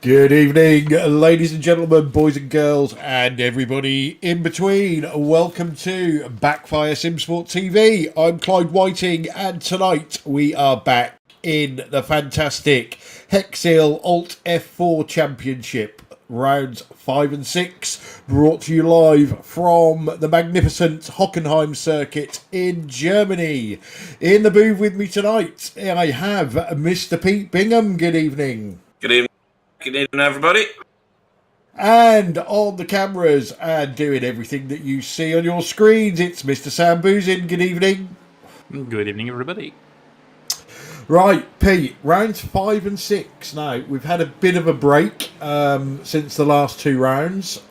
Good evening, ladies and gentlemen, boys and girls, and everybody in between. Welcome to Backfire Simsport TV. I'm Clyde Whiting, and tonight we are back in the fantastic Hexeal Alt+F4 Championship, rounds 5 and 6, brought to you live from the magnificent Hockenheim circuit in Germany. In the booth with me tonight, I have Mr. Pete Bingham. Good evening. Good evening. Good evening, everybody. And on the cameras and doing everything that you see on your screens, it's Mr. Sam Boozin. Good evening. Good evening, everybody. Right, Pete, rounds 5 and 6. Now, we've had a bit of a break since the last two rounds.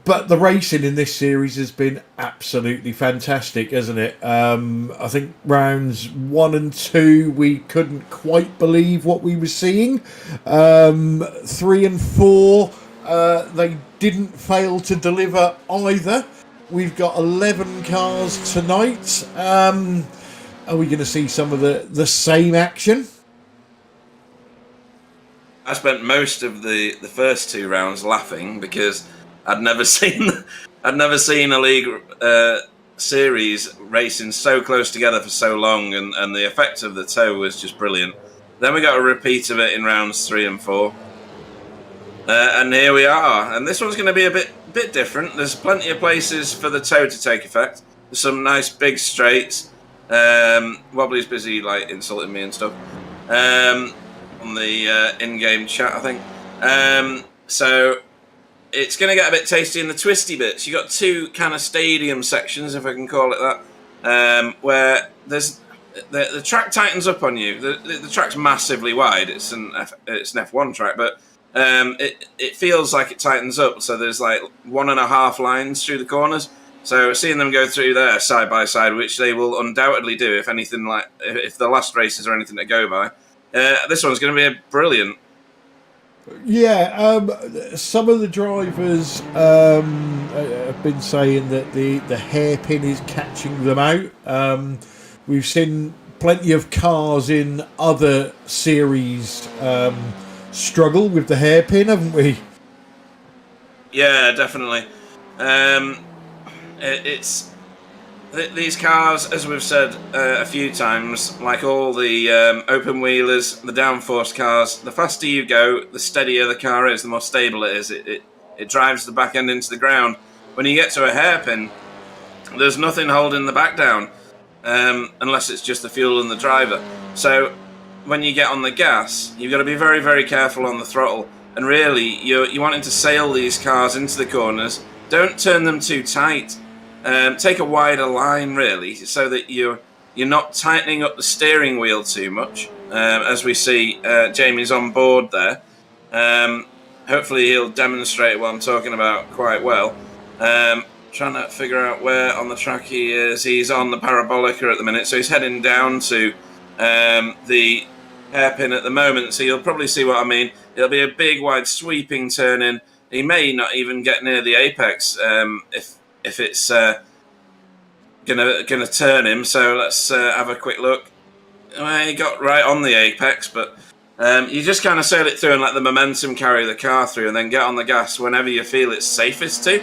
But the racing in this series has been absolutely fantastic, hasn't it? I think rounds 1 and 2, we couldn't quite believe what we were seeing. 3 and 4, they didn't fail to deliver either. We've got 11 cars tonight. Are we going to see some of the same action? I spent most of the first two rounds laughing because I'd never seen a league series racing so close together for so long, and the effect of the tow was just brilliant. Then we got a repeat of it in rounds 3 and 4, and here we are. And this one's going to be a bit different. There's plenty of places for the tow to take effect. There's some nice big straights. Wobbly's busy like insulting me and stuff on the in-game chat, I think. So it's going to get a bit tasty in the twisty bits. You got two kind of stadium sections, if I can call it that, where there's the track tightens up on you. The track's massively wide. It's an F1 track, but it feels like it tightens up. So there's like 1.5 lines through the corners. So seeing them go through there side by side, which they will undoubtedly do if the last races are anything to go by, this one's going to be brilliant. Yeah, some of the drivers have been saying that the hairpin is catching them out. We've seen plenty of cars in other series struggle with the hairpin, haven't we? Yeah, definitely. These cars, as we've said a few times, like all the open wheelers, the downforce cars, the faster you go, the steadier the car is, the more stable it is. It drives the back end into the ground. When you get to a hairpin, there's nothing holding the back down, unless it's just the fuel and the driver. So when you get on the gas, you've got to be very, very careful on the throttle. And really, you're wanting to sail these cars into the corners. Don't turn them too tight. Take a wider line, really, so that you're not tightening up the steering wheel too much. As we see, Jamie's on board there. Hopefully, he'll demonstrate what I'm talking about quite well. Trying to figure out where on the track he is. He's on the parabolica at the minute, so he's heading down to the hairpin at the moment. So you'll probably see what I mean. It'll be a big, wide, sweeping turn in. He may not even get near the apex if it's gonna turn him. So let's have a quick look. Well, he got right on the apex, but you just kind of sail it through and let the momentum carry the car through, and then get on the gas whenever you feel it's safest to.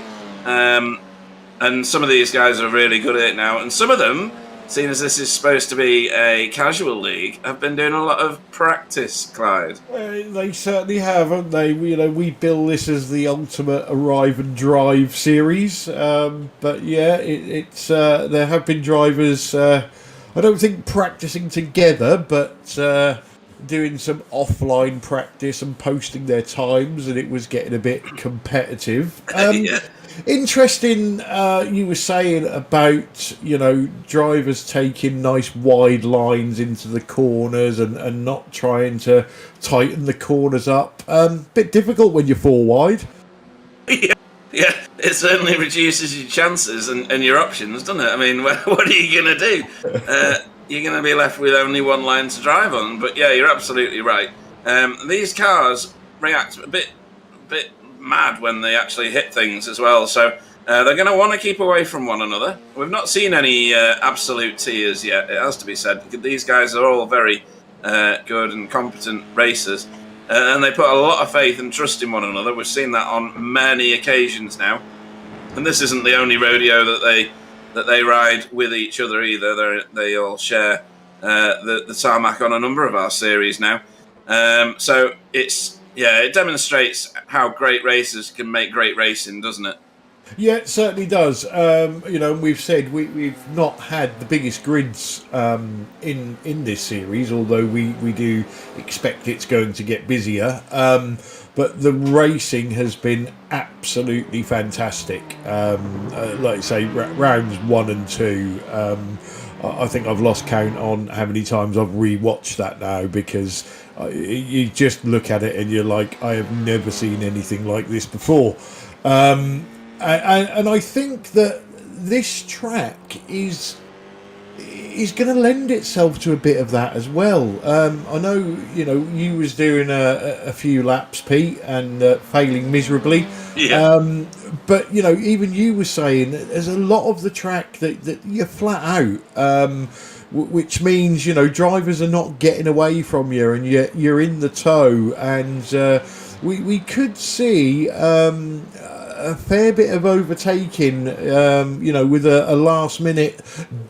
And some of these guys are really good at it now, and some of them, seeing as this is supposed to be a casual league, have been doing a lot of practice, Clyde. They certainly have, haven't they? We bill this as the ultimate arrive and drive series. But yeah, it's there have been drivers, I don't think practicing together, but doing some offline practice and posting their times, and it was getting a bit competitive. Yeah. Interesting, you were saying about, drivers taking nice wide lines into the corners and not trying to tighten the corners up. Bit difficult when you're 4 wide. Yeah, it certainly reduces your chances and your options, doesn't it? I mean, what are you going to do? You're going to be left with only one line to drive on. But yeah, you're absolutely right. These cars react a bit mad when they actually hit things as well, so they're going to want to keep away from one another. We've not seen any absolute tears yet, it has to be said. These guys are all very good and competent racers. and they put a lot of faith and trust in one another. We've seen that on many occasions now, and this isn't the only rodeo that they ride with each other either. They all share the tarmac on a number of our series now. So it demonstrates how great racers can make great racing, doesn't it? Yeah, it certainly does. We've said we've not had the biggest grids in this series, although we do expect it's going to get busier. But the racing has been absolutely fantastic. Like I say, rounds 1 and 2. I think I've lost count on how many times I've rewatched that now, because you just look at it and you're like, I have never seen anything like this before. And I think that this track is going to lend itself to a bit of that as well. I know, you was doing a few laps, Pete, and failing miserably. Yeah. But, even you were saying that there's a lot of the track that you're flat out, which means, drivers are not getting away from you, and you're in the tow, and we could see a fair bit of overtaking, with a last minute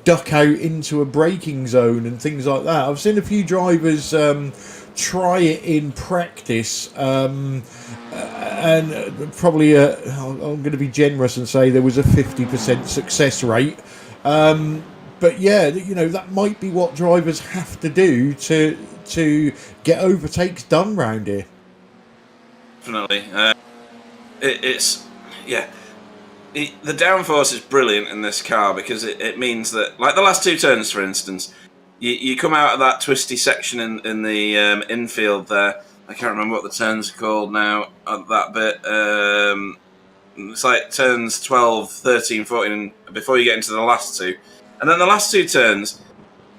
duck out into a braking zone and things like that. I've seen a few drivers try it in practice, and probably I'm going to be generous and say there was a 50% success rate. But yeah, that might be what drivers have to do to get overtakes done round here. Definitely. The downforce is brilliant in this car, because it means that, like the last 2 turns, for instance, you come out of that twisty section in the infield there. I can't remember what the turns are called now, that bit. It's like turns 12, 13, 14, before you get into the last 2. And then the last 2 turns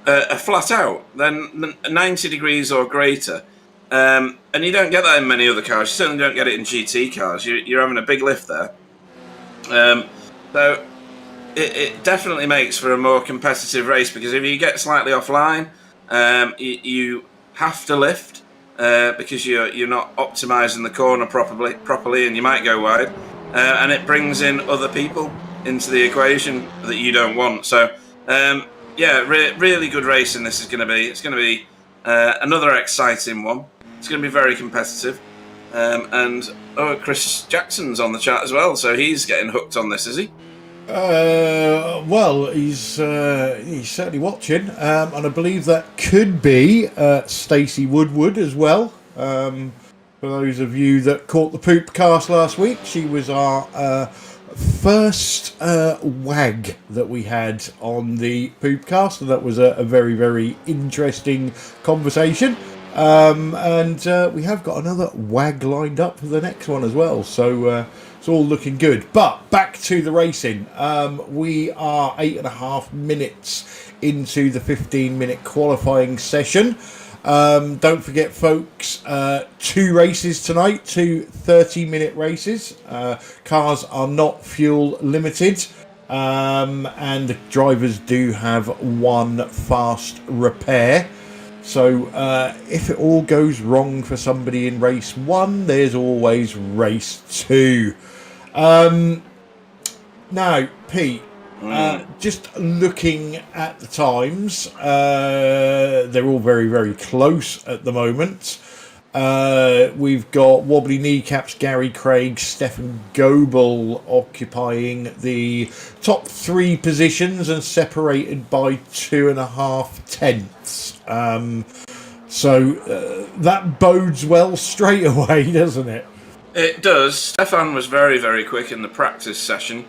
are flat out, then 90 degrees or greater. And you don't get that in many other cars. You certainly don't get it in GT cars. You're having a big lift there. So it definitely makes for a more competitive race, because if you get slightly offline, you have to lift, because you're not optimising the corner properly, and you might go wide, and it brings in other people into the equation that you don't want. So really good racing this is going to be. It's going to be another exciting one. It's going to be very competitive. And Chris Jackson's on the chat as well, so he's getting hooked on this, is he? Well, he's certainly watching, and I believe that could be Stacey Woodward as well. For those of you that caught the poop cast last week, she was our first wag that we had on the poop cast, and that was a very, very interesting conversation. And we have got another wag lined up for the next one as well, so it's all looking good. But back to the racing. We are 8.5 minutes into the 15-minute qualifying session. Don't forget, folks, 2 races tonight, 2 30-minute races. Cars are not fuel limited, and the drivers do have 1 fast repair. So if it all goes wrong for somebody in race 1, there's always race 2. Now, Pete, just looking at the times, they're all very, very close at the moment. We've got Wobbly Kneecaps, Gary Craig, Stefan Goebel occupying the top 3 positions and separated by 2.5 tenths. So that bodes well straight away, doesn't it? It does. Stefan was very, very quick in the practice session.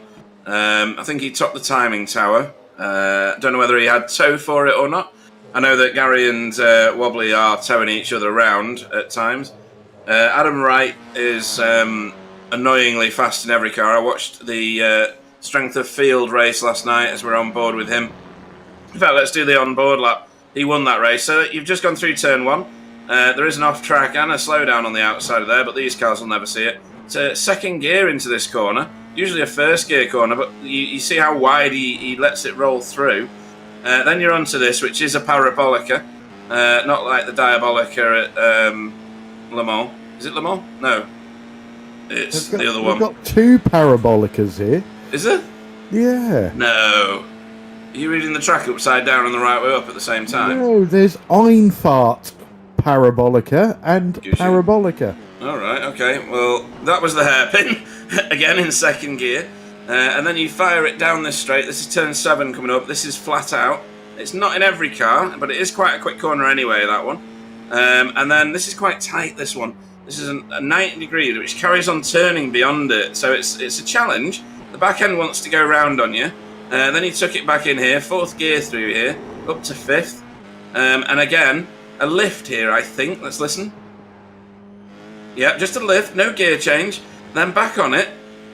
I think he topped the timing tower. Don't know whether he had tow for it or not. I know that Gary and Wobbly are towing each other around at times. Adam Wright is annoyingly fast in every car. I watched the Strength of Field race last night as we're on board with him. In fact, let's do the onboard lap. He won that race. So you've just gone through turn 1. There is an off-track and a slowdown on the outside of there, but these cars will never see it. It's a second gear into this corner. Usually a first gear corner, but you see how wide he lets it roll through. Then you're onto this, which is a parabolica, not like the diabolica Le Mans. Is it Le Mans? No. It's the other one. We've got 2 Parabolicas here. Is it? Yeah. No. Are you reading the track upside down and the right way up at the same time? No, there's Einfahrt Parabolica and Parabolica. All right, okay. Well, that was the hairpin. Again, in second gear. And then you fire it down this straight. This is turn 7 coming up. This is flat out. It's not in every car, but it is quite a quick corner anyway, that one. And then this is quite tight, this one. This is a 90 degree, which carries on turning beyond it. So it's a challenge. The back end wants to go round on you. Then he took it back in here, 4th gear through here, up to 5th. And again, a lift here, I think. Let's listen. Yeah, just a lift, no gear change. Then back on it,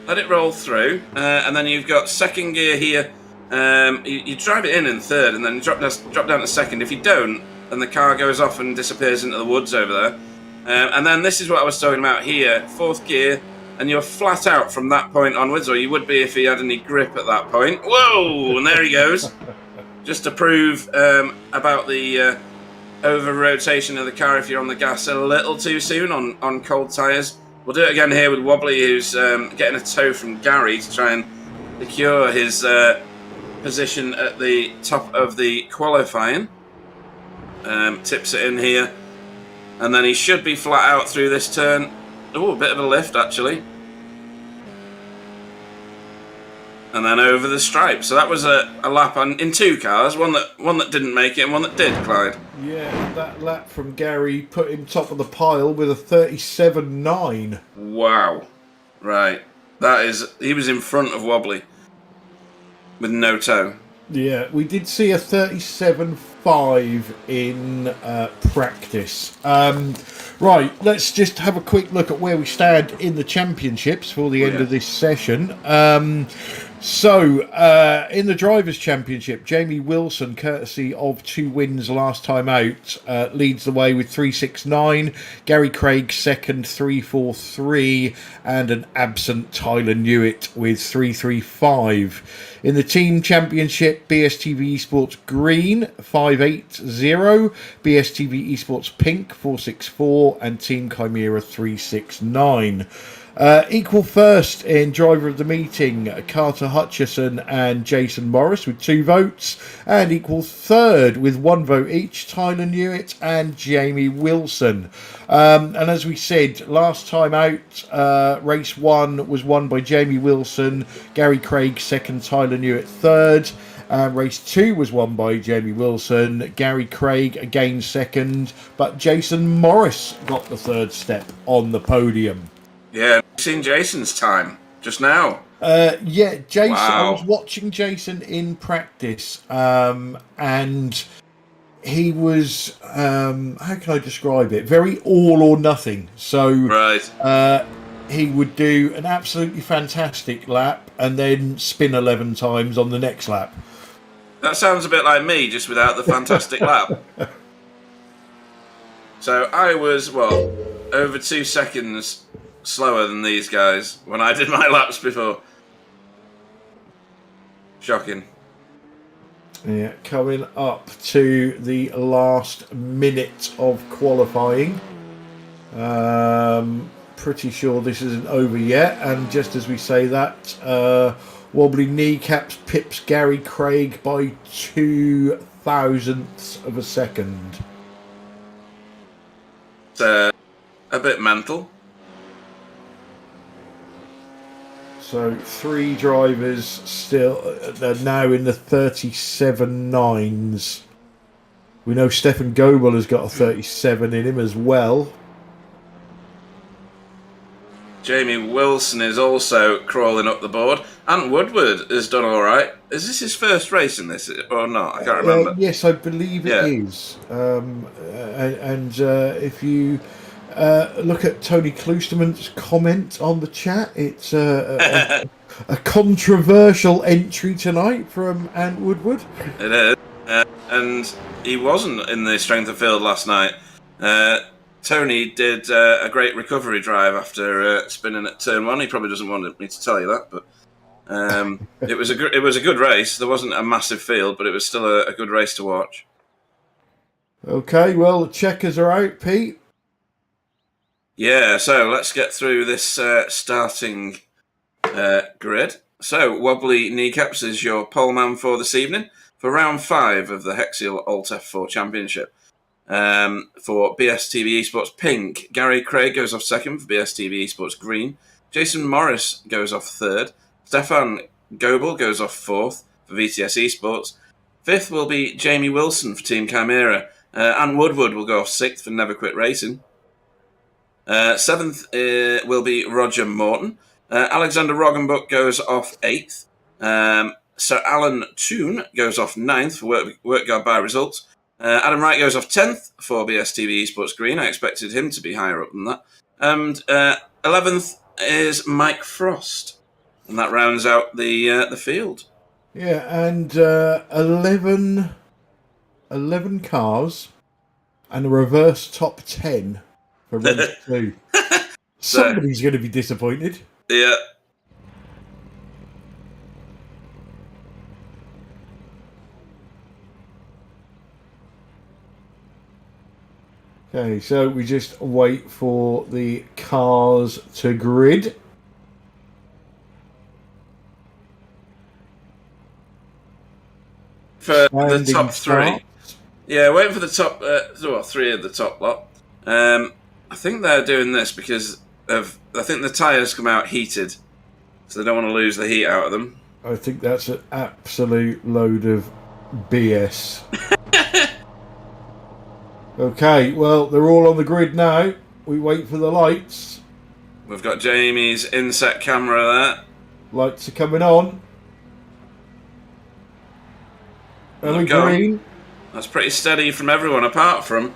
let it roll through. And then you've got 2nd gear here. You drive it in 3rd and then drop down to 2nd. If you don't, then the car goes off and disappears into the woods over there. And then this is what I was talking about here, 4th gear. And you're flat out from that point onwards, or you would be if he had any grip at that point. Whoa! And there he goes. Just to prove about the over-rotation of the car if you're on the gas a little too soon on cold tyres. We'll do it again here with Wobbly, who's getting a tow from Gary to try and secure his position at the top of the qualifying. Tips it in here. And then he should be flat out through this turn. Oh, a bit of a lift, actually. And then over the stripe. So that was a lap in 2 cars. One that didn't make it and one that did, Clyde. Yeah, that lap from Gary put him top of the pile with a 37.9. Wow. Right. He was in front of Wobbly. With no toe. Yeah, we did see a 37.5 in practice. Right, let's just have a quick look at where we stand in the championships for the end of this session. So, in the Drivers' Championship, Jamie Wilson, courtesy of 2 wins last time out, leads the way with 3.69. Gary Craig second, 3.43, and an absent Tyler Newitt with 3.35. In the Team Championship, BSTV Esports Green 5.80, BSTV Esports Pink 4.64, and Team Chimera 3.69. Equal first in driver of the meeting, Carter Hutchison and Jason Morris with 2 votes, and equal third with 1 vote each, Tyler Newitt and Jamie Wilson. And as we said last time out, race 1 was won by Jamie Wilson, Gary Craig second, Tyler Newitt third. Race 2 was won by Jamie Wilson, Gary Craig again second, but Jason Morris got the 3rd step on the podium. Yeah, seen Jason's time just now. Yeah, Jason. Wow. I was watching Jason in practice, and he was how can I describe it? Very all or nothing. So Right. he would do an absolutely fantastic lap and then spin 11 times on the next lap. That sounds a bit like me, just without the fantastic lap. So I was, over 2 seconds slower than these guys when I did my laps before. Shocking. Yeah, coming up to the last minute of qualifying. Pretty sure this isn't over yet, and just as we say that, Wobbly Kneecaps pips Gary Craig by 0.02 of a second. It's a bit mental. So 3 drivers still, they're now in the 37.9s. We know Stefan Goebel has got a 37 in him as well. Jamie Wilson is also crawling up the board. Ant Woodward has done all right. Is this his first race in this or not? I can't remember. Yes, I believe it is. If you look at Tony Kloosterman's comment on the chat, it's a controversial entry tonight from Ant Woodward. It is. And he wasn't in the strength of field last night. Tony did a great recovery drive after spinning at turn 1. He probably doesn't want me to tell you that, but it was a good race. There wasn't a massive field, but it was still a good race to watch. Okay, well, the checkers are out, Pete. Yeah, so let's get through this starting grid. So, Wobbly Kneecaps is your poleman for this evening for round 5 of the Hexeal Alt+F4 Championship. For BSTV Esports Pink, Gary Craig goes off second for BSTV Esports Green. Jason Morris goes off third. Stefan Goebel goes off fourth for VTS Esports. Fifth will be Jamie Wilson for Team Chimera. Ant Woodward will go off sixth for Never Quit Racing. Seventh will be Roger Morton. Alexander Roggenbuck goes off eighth. Sir Alan Toon goes off ninth for Work Guard by Results. Adam Wright goes off 10th for BSTV Esports Green. I expected him to be higher up than that. And 11th is Mike Frost. And that rounds out the field. Yeah, and 11 cars and a reverse top 10 for race 2. Somebody's going to be disappointed. Yeah. Okay, so we just wait for the cars to grid. For the Standing top 3. start. Yeah, waiting for the top 3 of the top lot. I think they're doing this because I think the tyres come out heated, so they don't want to lose the heat out of them. I think that's an absolute load of BS. Okay, well, they're all on the grid now. We wait for the lights. We've got Jamie's inset camera there. Lights are coming on. Are we green? That's pretty steady from everyone apart from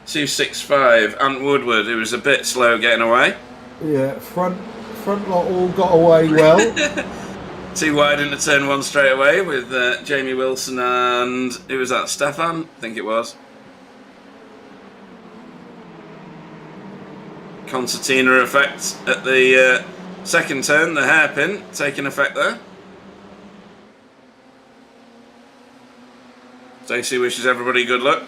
265 Ant Woodward, who was a bit slow getting away. Yeah, front lot all got away well. Too wide into turn 1 straight away with Jamie Wilson and who was that? Stefan, I think it was. Concertina effect at the second turn, the hairpin taking effect there. Stacey wishes everybody good luck.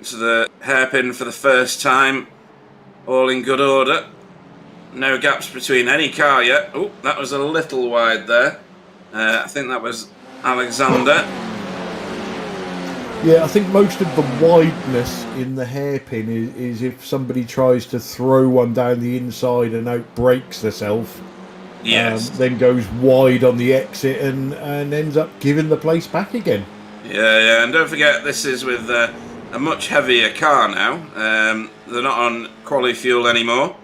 So the hairpin for the first time, all in good order. No gaps between any car yet. Oh, that was a little wide there. I think that was Alexander. Yeah, I think most of the wideness in the hairpin is if somebody tries to throw one down the inside and out brakes herself. Yes. Then goes wide on the exit and ends up giving the place back again. Yeah, and don't forget this is with a much heavier car now. They're not on quali fuel anymore.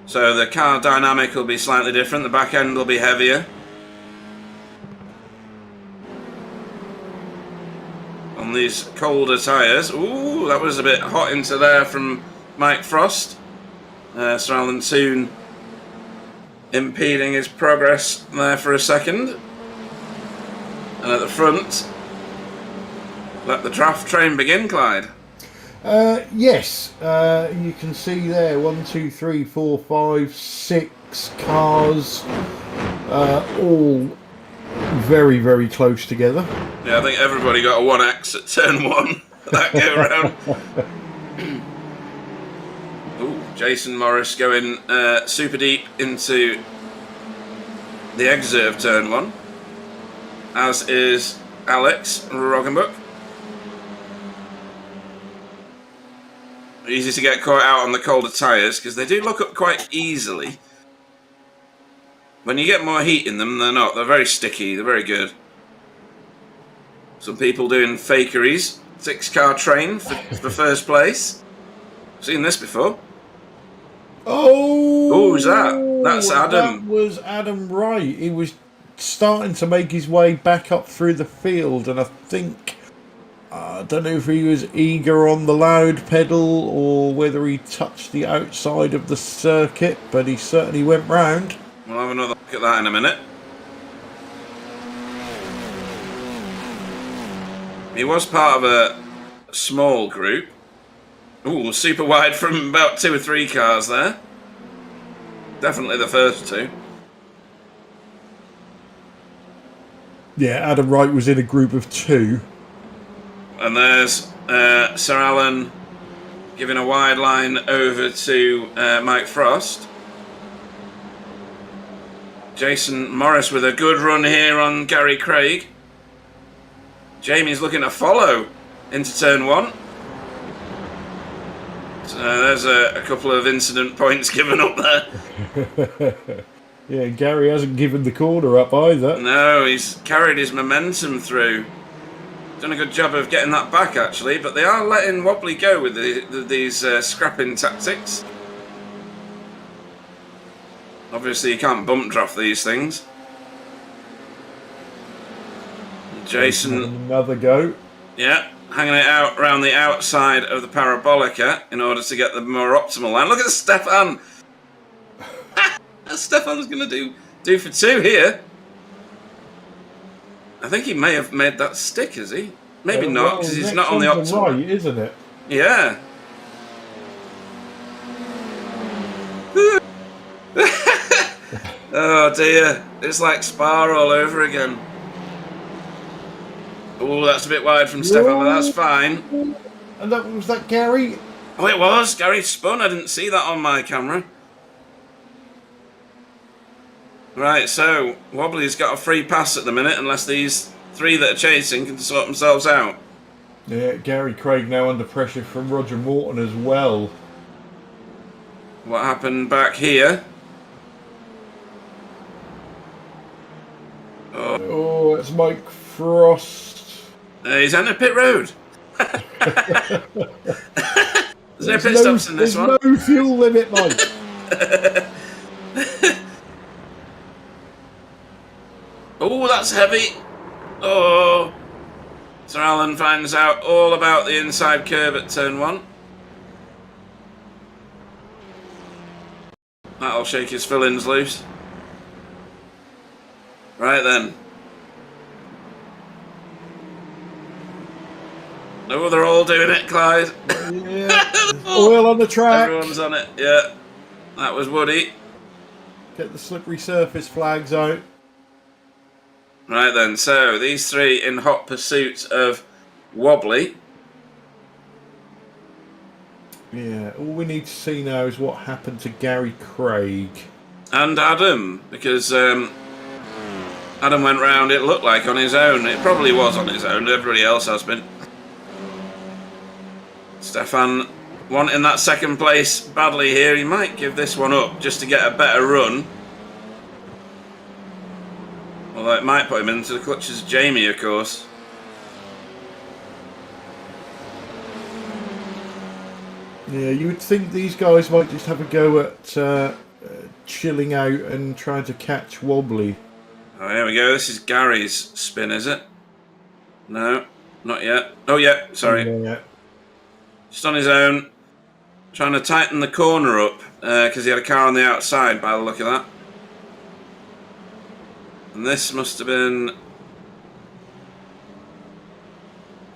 So the car dynamic will be slightly different. The back end will be heavier. On these colder tyres. Ooh, that was a bit hot into there from Mike Frost. Sir Alan Toon impeding his progress there for a second. And at the front, let the draft train begin, Clyde. Yes, you can see there 1, 2, 3, 4, 5, 6 cars, all very, very close together. Yeah, I think everybody got a 1X at turn 1 that go round. Ooh, Jason Morris going super deep into the exit of turn 1, as is Alex Roggenbuck. Easy to get caught out on the colder tyres because they do look up quite easily. When you get more heat in them, they're not. They're very sticky. They're very good. Some people doing fakeries. 6-car train for first place. Seen this before. Oh, who's that? That's Adam. That was Adam Wright. He was starting to make his way back up through the field, and I think I don't know if he was eager on the loud pedal or whether he touched the outside of the circuit, but he certainly went round. We'll have another look at that in a minute. He was part of a small group. Ooh, super wide from about 2 or 3 cars there. Definitely the first 2. Yeah, Adam Wright was in a group of 2. And there's Sir Alan giving a wide line over to Mike Frost. Jason Morris with a good run here on Gary Craig. Jamie's looking to follow into turn 1. So there's a couple of incident points given up there. Yeah, Gary hasn't given the corner up either. No, he's carried his momentum through. Done a good job of getting that back, actually, but they are letting Wobbly go with these scrapping tactics. Obviously, you can't bump draft these things. Jason... Another go. Yeah, hanging it out around the outside of the Parabolica in order to get the more optimal line. Look at Stefan! Stefan's going to do for 2 here. I think he may have made that stick, has he? Maybe not, because he's not on the optimal. Right, isn't it? Yeah. Oh dear, it's like Spa all over again. Oh, that's a bit wide from Stefan, but that's fine. And was that Gary? Oh, it was. Gary spun. I didn't see that on my camera. Right, so Wobbly's got a free pass at the minute, unless these 3 that are chasing can sort themselves out. Yeah, Gary Craig now under pressure from Roger Morton as well. What happened back here? Oh, it's Mike Frost. He's on a pit road. There's no pit stops in this one. There's no fuel limit, Mike. Oh, that's heavy. Oh. Sir Alan finds out all about the inside curve at turn 1. That'll shake his fillings loose. Right then. Oh, they're all doing it, Clyde. Yeah. Oil on the track. Everyone's on it, yeah. That was Woody. Get the slippery surface flags out. Right then, so these 3 in hot pursuit of Wobbly. Yeah, all we need to see now is what happened to Gary Craig. And Adam, because Adam went round, it looked like, on his own. It probably was on his own, everybody else has been. Stefan wanting that 2nd place badly here. He might give this one up just to get a better run. Although it might put him into the clutches of Jamie, of course. Yeah, you would think these guys might just have a go at chilling out and trying to catch Wobbly. Oh, here we go. This is Gary's spin, is it? No, not yet. Oh, yeah, sorry. Yeah. Just on his own. Trying to tighten the corner up because he had a car on the outside by the look of that. And this must have been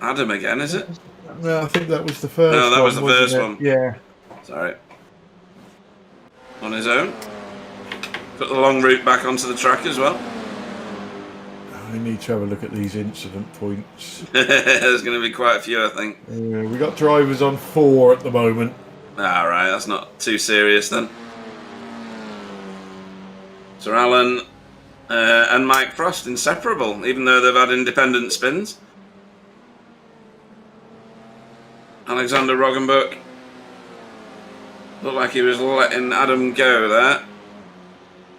Adam again, is it? No, I think that was the first one. No, that was the first one. Yeah. Sorry. On his own. Put the long route back onto the track as well. I need to have a look at these incident points. There's going to be quite a few, I think. Yeah, we got drivers on 4 at the moment. Alright, that's not too serious then. Sir Alan and Mike Frost inseparable, even though they've had independent spins. Alexander Roggenbuck looked like he was letting Adam go there.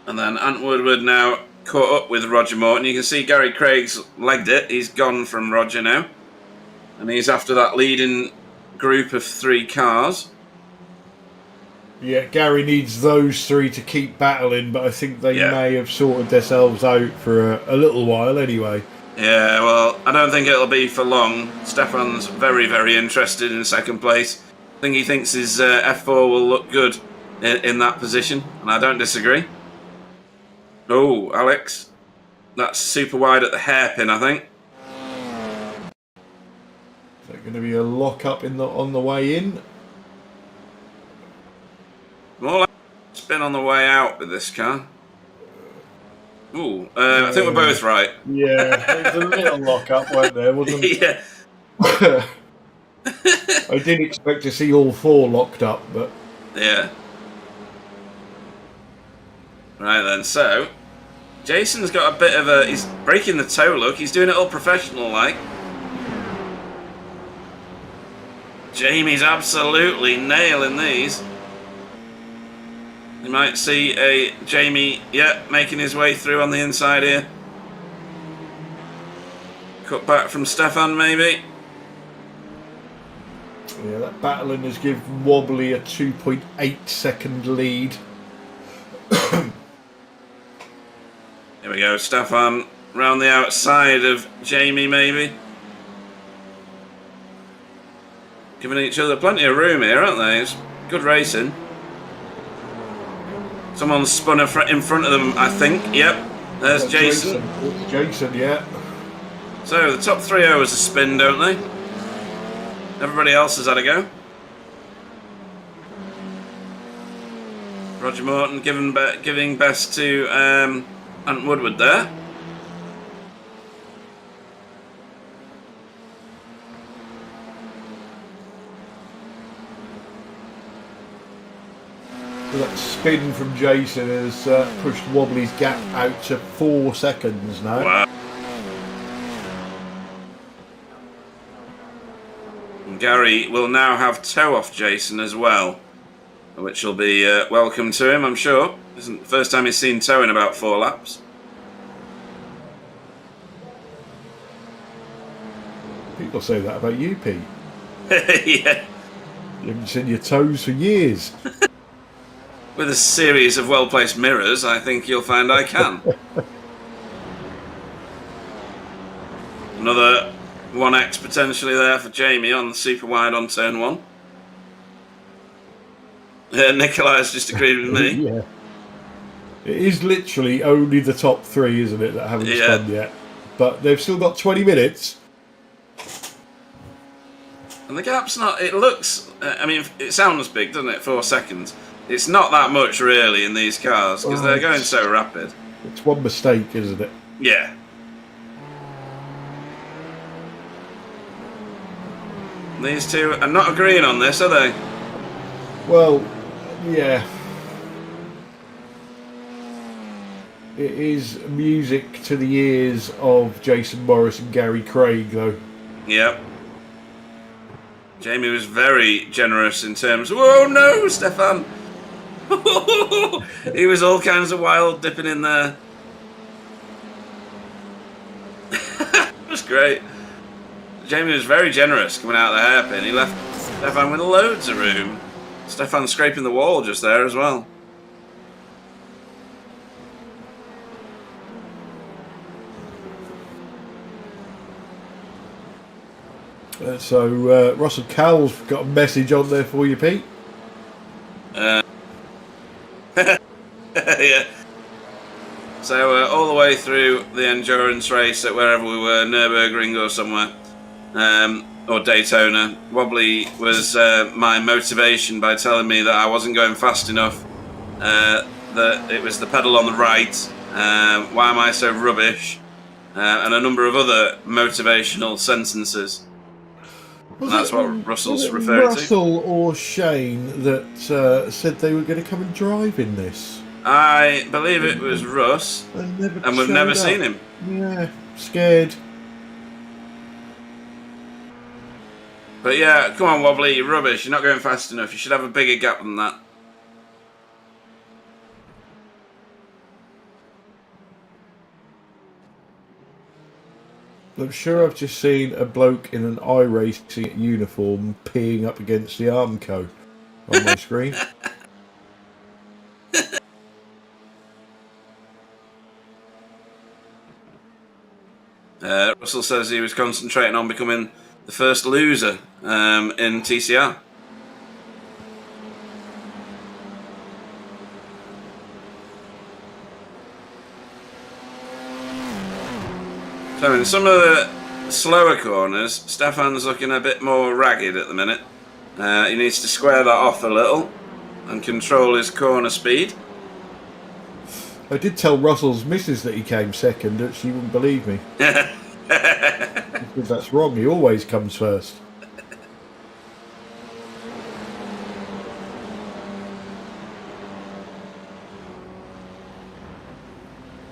And then Ant Woodward now caught up with Roger Morton. You can see Gary Craig's legged it. He's gone from Roger now. And he's after that leading group of 3 cars. Yeah, Gary needs those 3 to keep battling, but I think they may have sorted themselves out for a little while anyway. Yeah, well, I don't think it'll be for long. Stefan's very, very interested in 2nd place. I think he thinks his F4 will look good in that position, and I don't disagree. Oh, Alex. That's super wide at the hairpin, I think. Is that going to be a lock-up on the way in? More like spin on the way out with this car. Ooh, I think we're both right. Yeah, there was a little lock-up, weren't there, wasn't there? Yeah. I did expect to see all four locked up, but... Yeah. Right then, so... Jason's got a bit of a... He's breaking the toe, look. He's doing it all professional-like. Jamie's absolutely nailing these. You might see a Jamie, making his way through on the inside here. Cut back from Stefan, maybe. Yeah, that battling has given Wobbly a 2.8 second lead. Here we go, Stefan round the outside of Jamie, maybe. Giving each other plenty of room here, aren't they? It's good racing. Someone's spun in front of them, I think. Yep, there's Jason. It's Jason, yeah. So the top three always a spin, don't they? Everybody else has had a go. Roger Morton giving best to Ant Woodward there. That spin from Jason has pushed Wobbly's gap out to 4 seconds now. Wow. And Gary will now have toe off Jason as well, which will be welcome to him, I'm sure. Isn't the first time he's seen toe in about 4 laps. People say that about you, Pete. Yeah. You haven't seen your toes for years. With a series of well-placed mirrors, I think you'll find I can. Another 1x potentially there for Jamie on the super wide on turn 1. Nikolai's just agreed with me. Yeah. It is literally only the top 3, isn't it, that haven't spun yet. But they've still got 20 minutes. And the gap's not... It looks... I mean, it sounds big, doesn't it? 4 seconds. It's not that much, really, in these cars, because they're going so rapid. It's one mistake, isn't it? Yeah. These two are not agreeing on this, are they? Well, yeah. It is music to the ears of Jason Morris and Gary Craig, though. Yep. Jamie was very generous in terms of... Whoa, no, Stefan! He was all kinds of wild dipping in there. It was great. Jamie was very generous coming out of the hairpin. He left Stefan with loads of room. Stefan scraping the wall just there as well. So Russell Cowell's got a message on there for you, Pete. Yeah. So all the way through the endurance race at wherever we were, Nürburgring or somewhere, or Daytona, Wobbly was my motivation by telling me that I wasn't going fast enough, that it was the pedal on the right, why am I so rubbish, and a number of other motivational sentences. That's what Russell's referring to. Russell or Shane that said they were going to come and drive in this. I believe it was Russ, and we've never seen him. Yeah, scared. But yeah, come on Wobbly, you're rubbish, you're not going fast enough, you should have a bigger gap than that. I'm sure I've just seen a bloke in an iRacing uniform peeing up against the Armco on my screen. Russell says he was concentrating on becoming the first loser in TCR. So in some of the slower corners, Stefan's looking a bit more ragged at the minute. He needs to square that off a little and control his corner speed. I did tell Russell's missus that he came second, but she wouldn't believe me. Because that's wrong. He always comes first.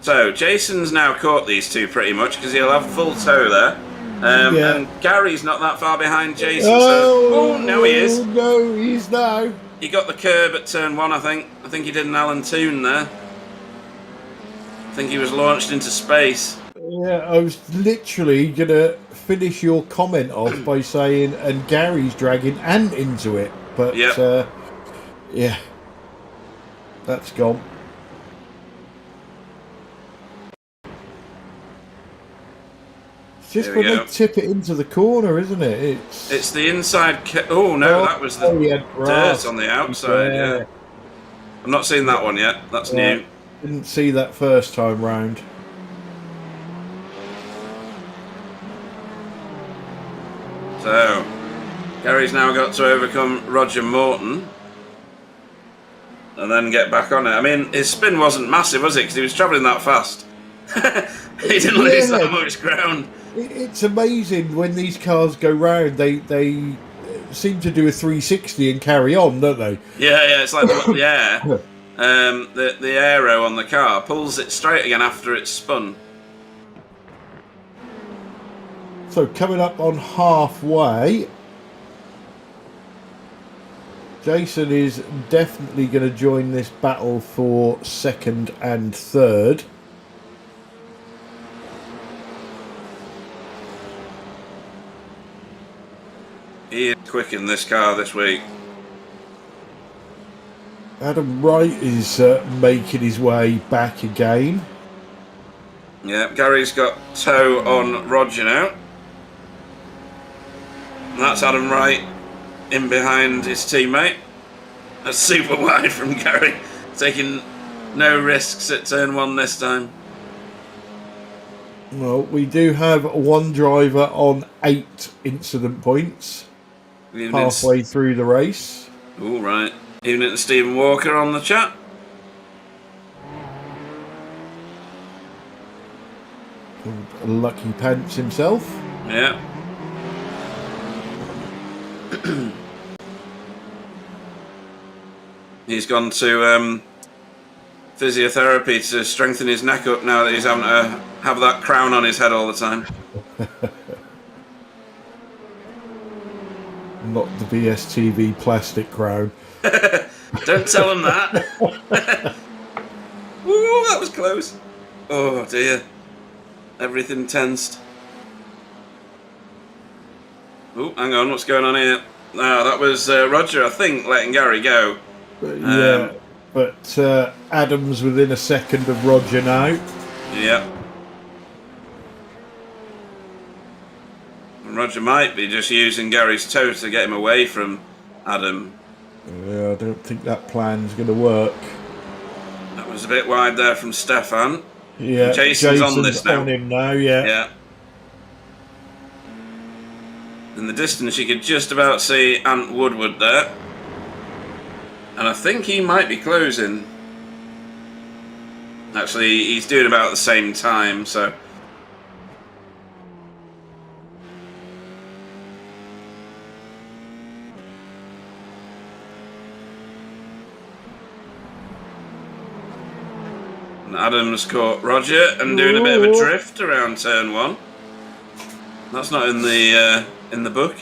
So Jason's now caught these two pretty much because he'll have full toe there. And Gary's not that far behind Jason. Oh, no, he is. No, he's now. He got the curb at turn 1, I think. I think he did an Alan Toon there. I think he was launched into space. Yeah, I was literally going to finish your comment off by saying, and Gary's dragging Ant into it. But, yeah, that's gone. Just when they tip it into the corner, isn't it? It's the inside. Oh no, that was the dirt on the outside. Yeah, I've not seen that one yet. That's new. Didn't see that first time round. So Gary's now got to overcome Roger Morton and then get back on it. I mean, his spin wasn't massive, was it? Because he was travelling that fast. He didn't lose that much ground. It's amazing when these cars go round. They seem to do a 360 and carry on, don't they? Yeah. It's like the aero on the car pulls it straight again after it's spun. So coming up on halfway, Jason is definitely going to join this battle for second and third. He is quick in this car this week. Adam Wright is making his way back again. Yeah, Gary's got toe on Roger now. And that's Adam Wright in behind his teammate. That's super wide from Gary. Taking no risks at turn 1 this time. Well, we do have one driver on 8 incident points. Halfway through the race. All right. Even at Stephen Walker on the chat. Lucky Pants himself. Yeah. He's gone to physiotherapy to strengthen his neck up now that he's having to have that crown on his head all the time. Not the BSTV plastic crown. Don't tell him that. Ooh, that was close. Oh dear. Everything tensed. Oh, hang on, what's going on here? No, that was Roger, I think, letting Gary go. But Adam's within a second of Roger now. Yeah. Roger might be just using Gary's toe to get him away from Adam. Yeah, I don't think that plan's going to work. That was a bit wide there from Stefan. Yeah, Jason's on this now. On him now, yeah. Yeah. In the distance, you could just about see Ant Woodward there. And I think he might be closing. Actually, he's doing about the same time, so... Adams caught Roger and doing a bit of a drift around turn 1. That's not in the book.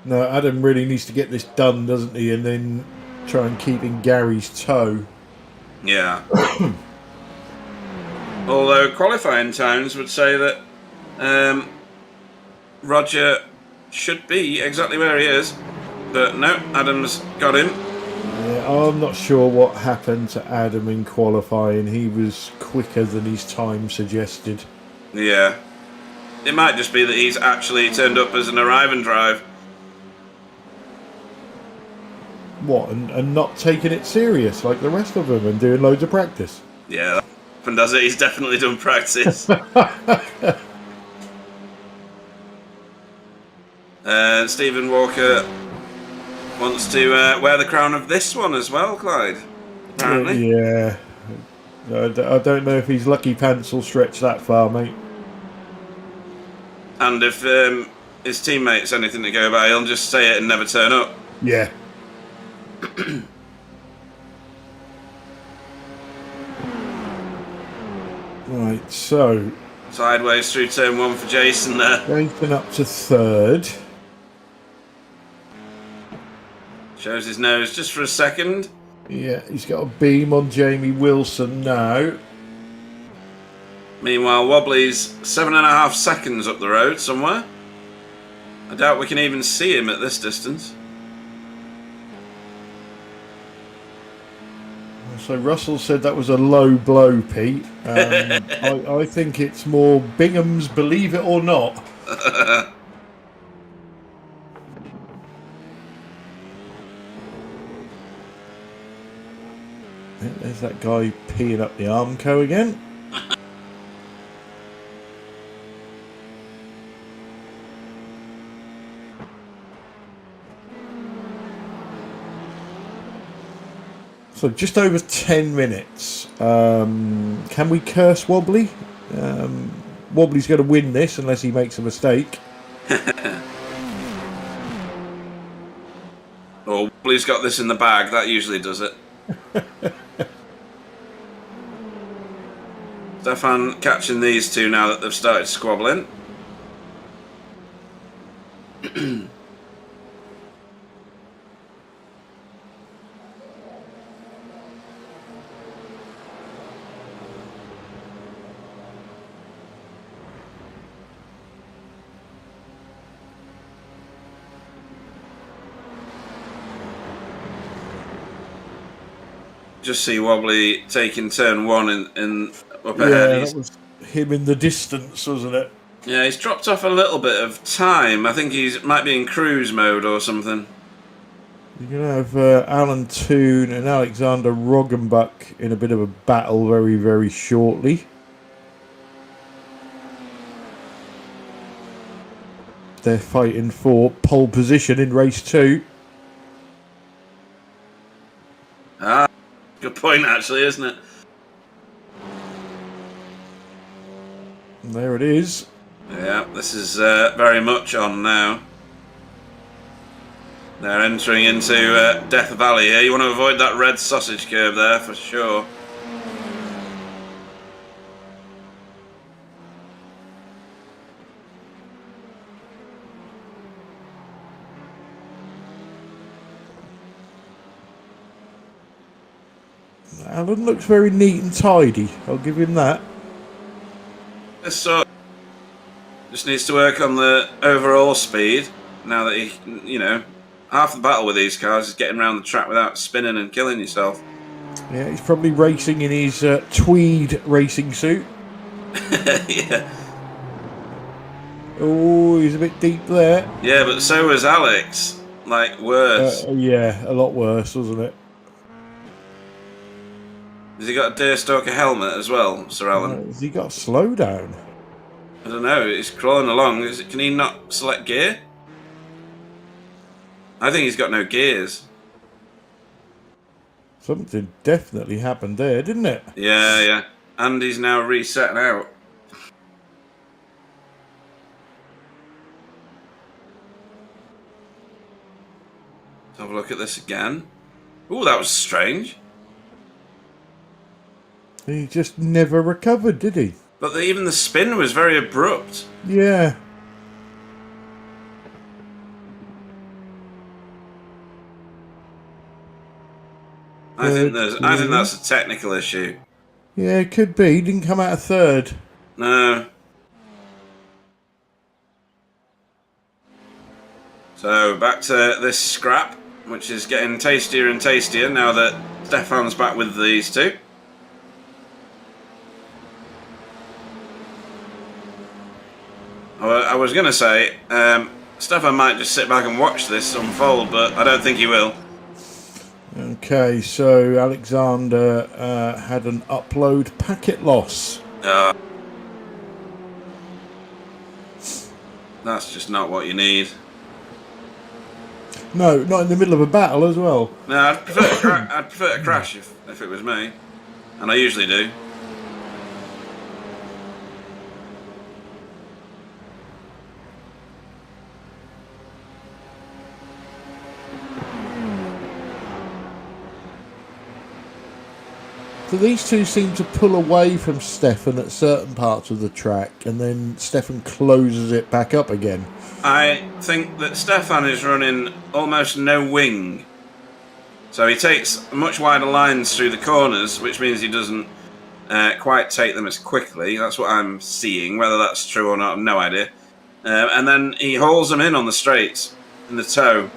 No, Adam really needs to get this done, doesn't he? And then try and keep in Gary's toe. Yeah. Although qualifying times would say that Roger should be exactly where he is. But no, Adams got him. Yeah, I'm not sure what happened to Adam in qualifying. He was quicker than his time suggested. Yeah. It might just be that he's actually turned up as an arrive and drive. What, and not taking it serious like the rest of them and doing loads of practice? Yeah, that often does it. He's definitely done practice. Stephen Walker wants to wear the crown of this one as well, Clyde. Apparently. Yeah, I don't know if his lucky pants will stretch that far, mate. And if his teammates anything to go by, he'll just say it and never turn up. Yeah. Right, so Sideways through turn 1 for Jason there. Jason up to third. Shows his nose just for a second. Yeah, he's got a beam on Jamie Wilson now. Meanwhile, Wobbly's 7.5 seconds up the road somewhere. I doubt we can even see him at this distance. So Russell said that was a low blow, Pete. I think it's more Bingham's Believe It or Not. There's that guy peeing up the Armco again. So just over 10 minutes. Can we curse Wobbly? Wobbly's going to win this unless he makes a mistake. Well, Wobbly's got this in the bag. That usually does it. Stefan catching these two now that they've started squabbling. Just see Wobbly taking turn 1 in up ahead. That was him in the distance, wasn't it? Yeah, he's dropped off a little bit of time. I think might be in cruise mode or something. You're going to have Alan Toon and Alexander Roggenbuck in a bit of a battle very, very shortly. They're fighting for pole position in race 2. Ah, good point, actually, isn't it? And there it is. Yeah, this is very much on now. They're entering into Death Valley here. You want to avoid that red sausage curve there for sure. Alan looks very neat and tidy. I'll give him that. This sort just needs to work on the overall speed. Now that he, half the battle with these cars is getting around the track without spinning and killing yourself. Yeah, he's probably racing in his tweed racing suit. Yeah. Oh, he's a bit deep there. Yeah, but so was Alex. Like, worse. Yeah, a lot worse, wasn't it? Has he got a Deerstalker helmet as well, Sir Alan? Has he got a slowdown? I don't know. He's crawling along. Can he not select gear? I think he's got no gears. Something definitely happened there, didn't it? Yeah, yeah. And he's now resetting out. Let's have a look at this again. Ooh, that was strange. He just never recovered, did he? But even the spin was very abrupt. Yeah. I think that's a technical issue. Yeah, it could be. He didn't come out of third. No. So back to this scrap, which is getting tastier and tastier now that Stefan's back with these two. I was going to say, Stefan might just sit back and watch this unfold, but I don't think he will. Okay, so Alexander had an upload packet loss. That's just not what you need. No, not in the middle of a battle as well. No, I'd prefer to crash if it was me. and I usually do. So these two seem to pull away from Stefan at certain parts of the track, and then Stefan closes it back up again. I think that Stefan is running almost no wing. So he takes much wider lines through the corners, which means he doesn't quite take them as quickly. That's what I'm seeing. Whether that's true or not, I've no idea. And then he hauls them in on the straights, in the toe.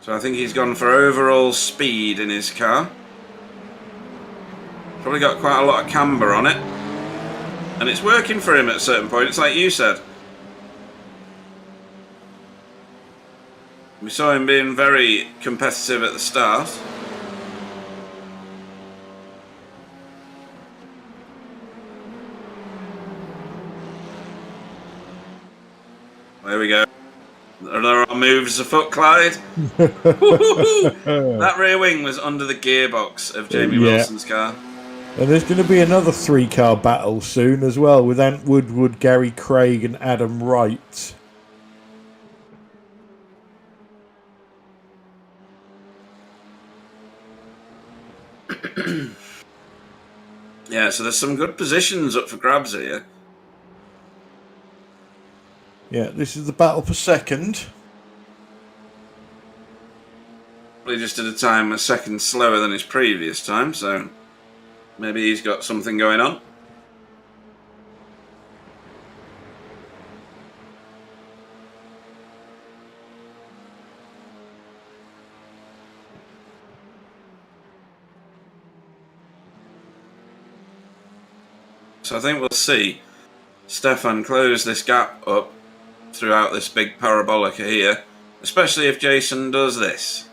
So I think he's gone for overall speed in his car. Probably got quite a lot of camber on it. And it's working for him at a certain point. It's like you said. We saw him being very competitive at the start. There we go. There are moves afoot, Clyde. That rear wing was under the gearbox of Jamie Wilson's car. And there's going to be another 3-car battle soon as well, with Ant Woodward, Gary Craig and Adam Wright. Yeah, so there's some good positions up for grabs here. Yeah, this is the battle for second. Probably just at a time a second slower than his previous time, so maybe he's got something going on. So I think we'll see Stefan close this gap up throughout this big parabolica here, especially if Jason does this.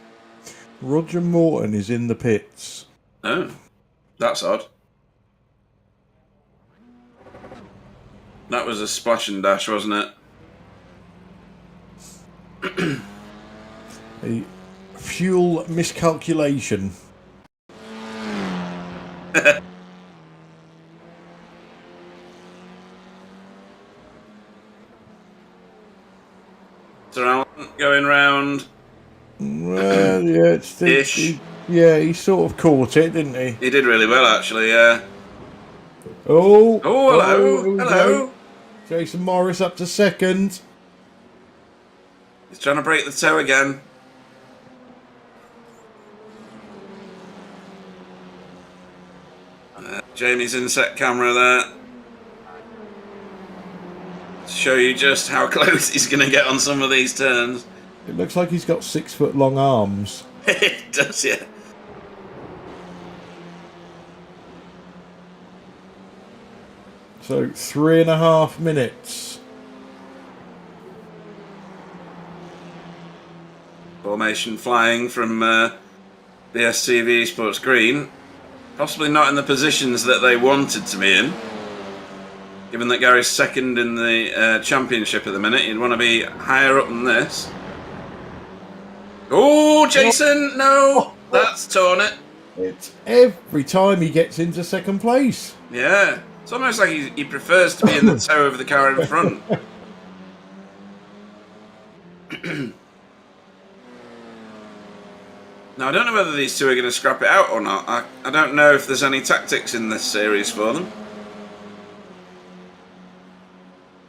Roger Morton is in the pits. Oh, that's odd. That was a splash and dash, wasn't it? A fuel miscalculation. Going round. Well, yeah, he sort of caught it, didn't he? He did really well, actually. Yeah. Oh, hello. Jason Morris up to second. He's trying to break the toe again. Jamie's inset camera there. To show you just how close he's going to get on some of these turns. It looks like he's got 6-foot-long arms. It does, yeah. So 3.5 minutes. Formation flying from BSTV Sports Green. Possibly not in the positions that they wanted to be in. Given that Gary's second in the championship at the minute, you'd want to be higher up than this. Oh, Jason, no! That's torn it. It's every time he gets into second place. Yeah. It's almost like he prefers to be in the toe of the car in front. Now, I don't know whether these two are going to scrap it out or not. I don't know if there's any tactics in this series for them.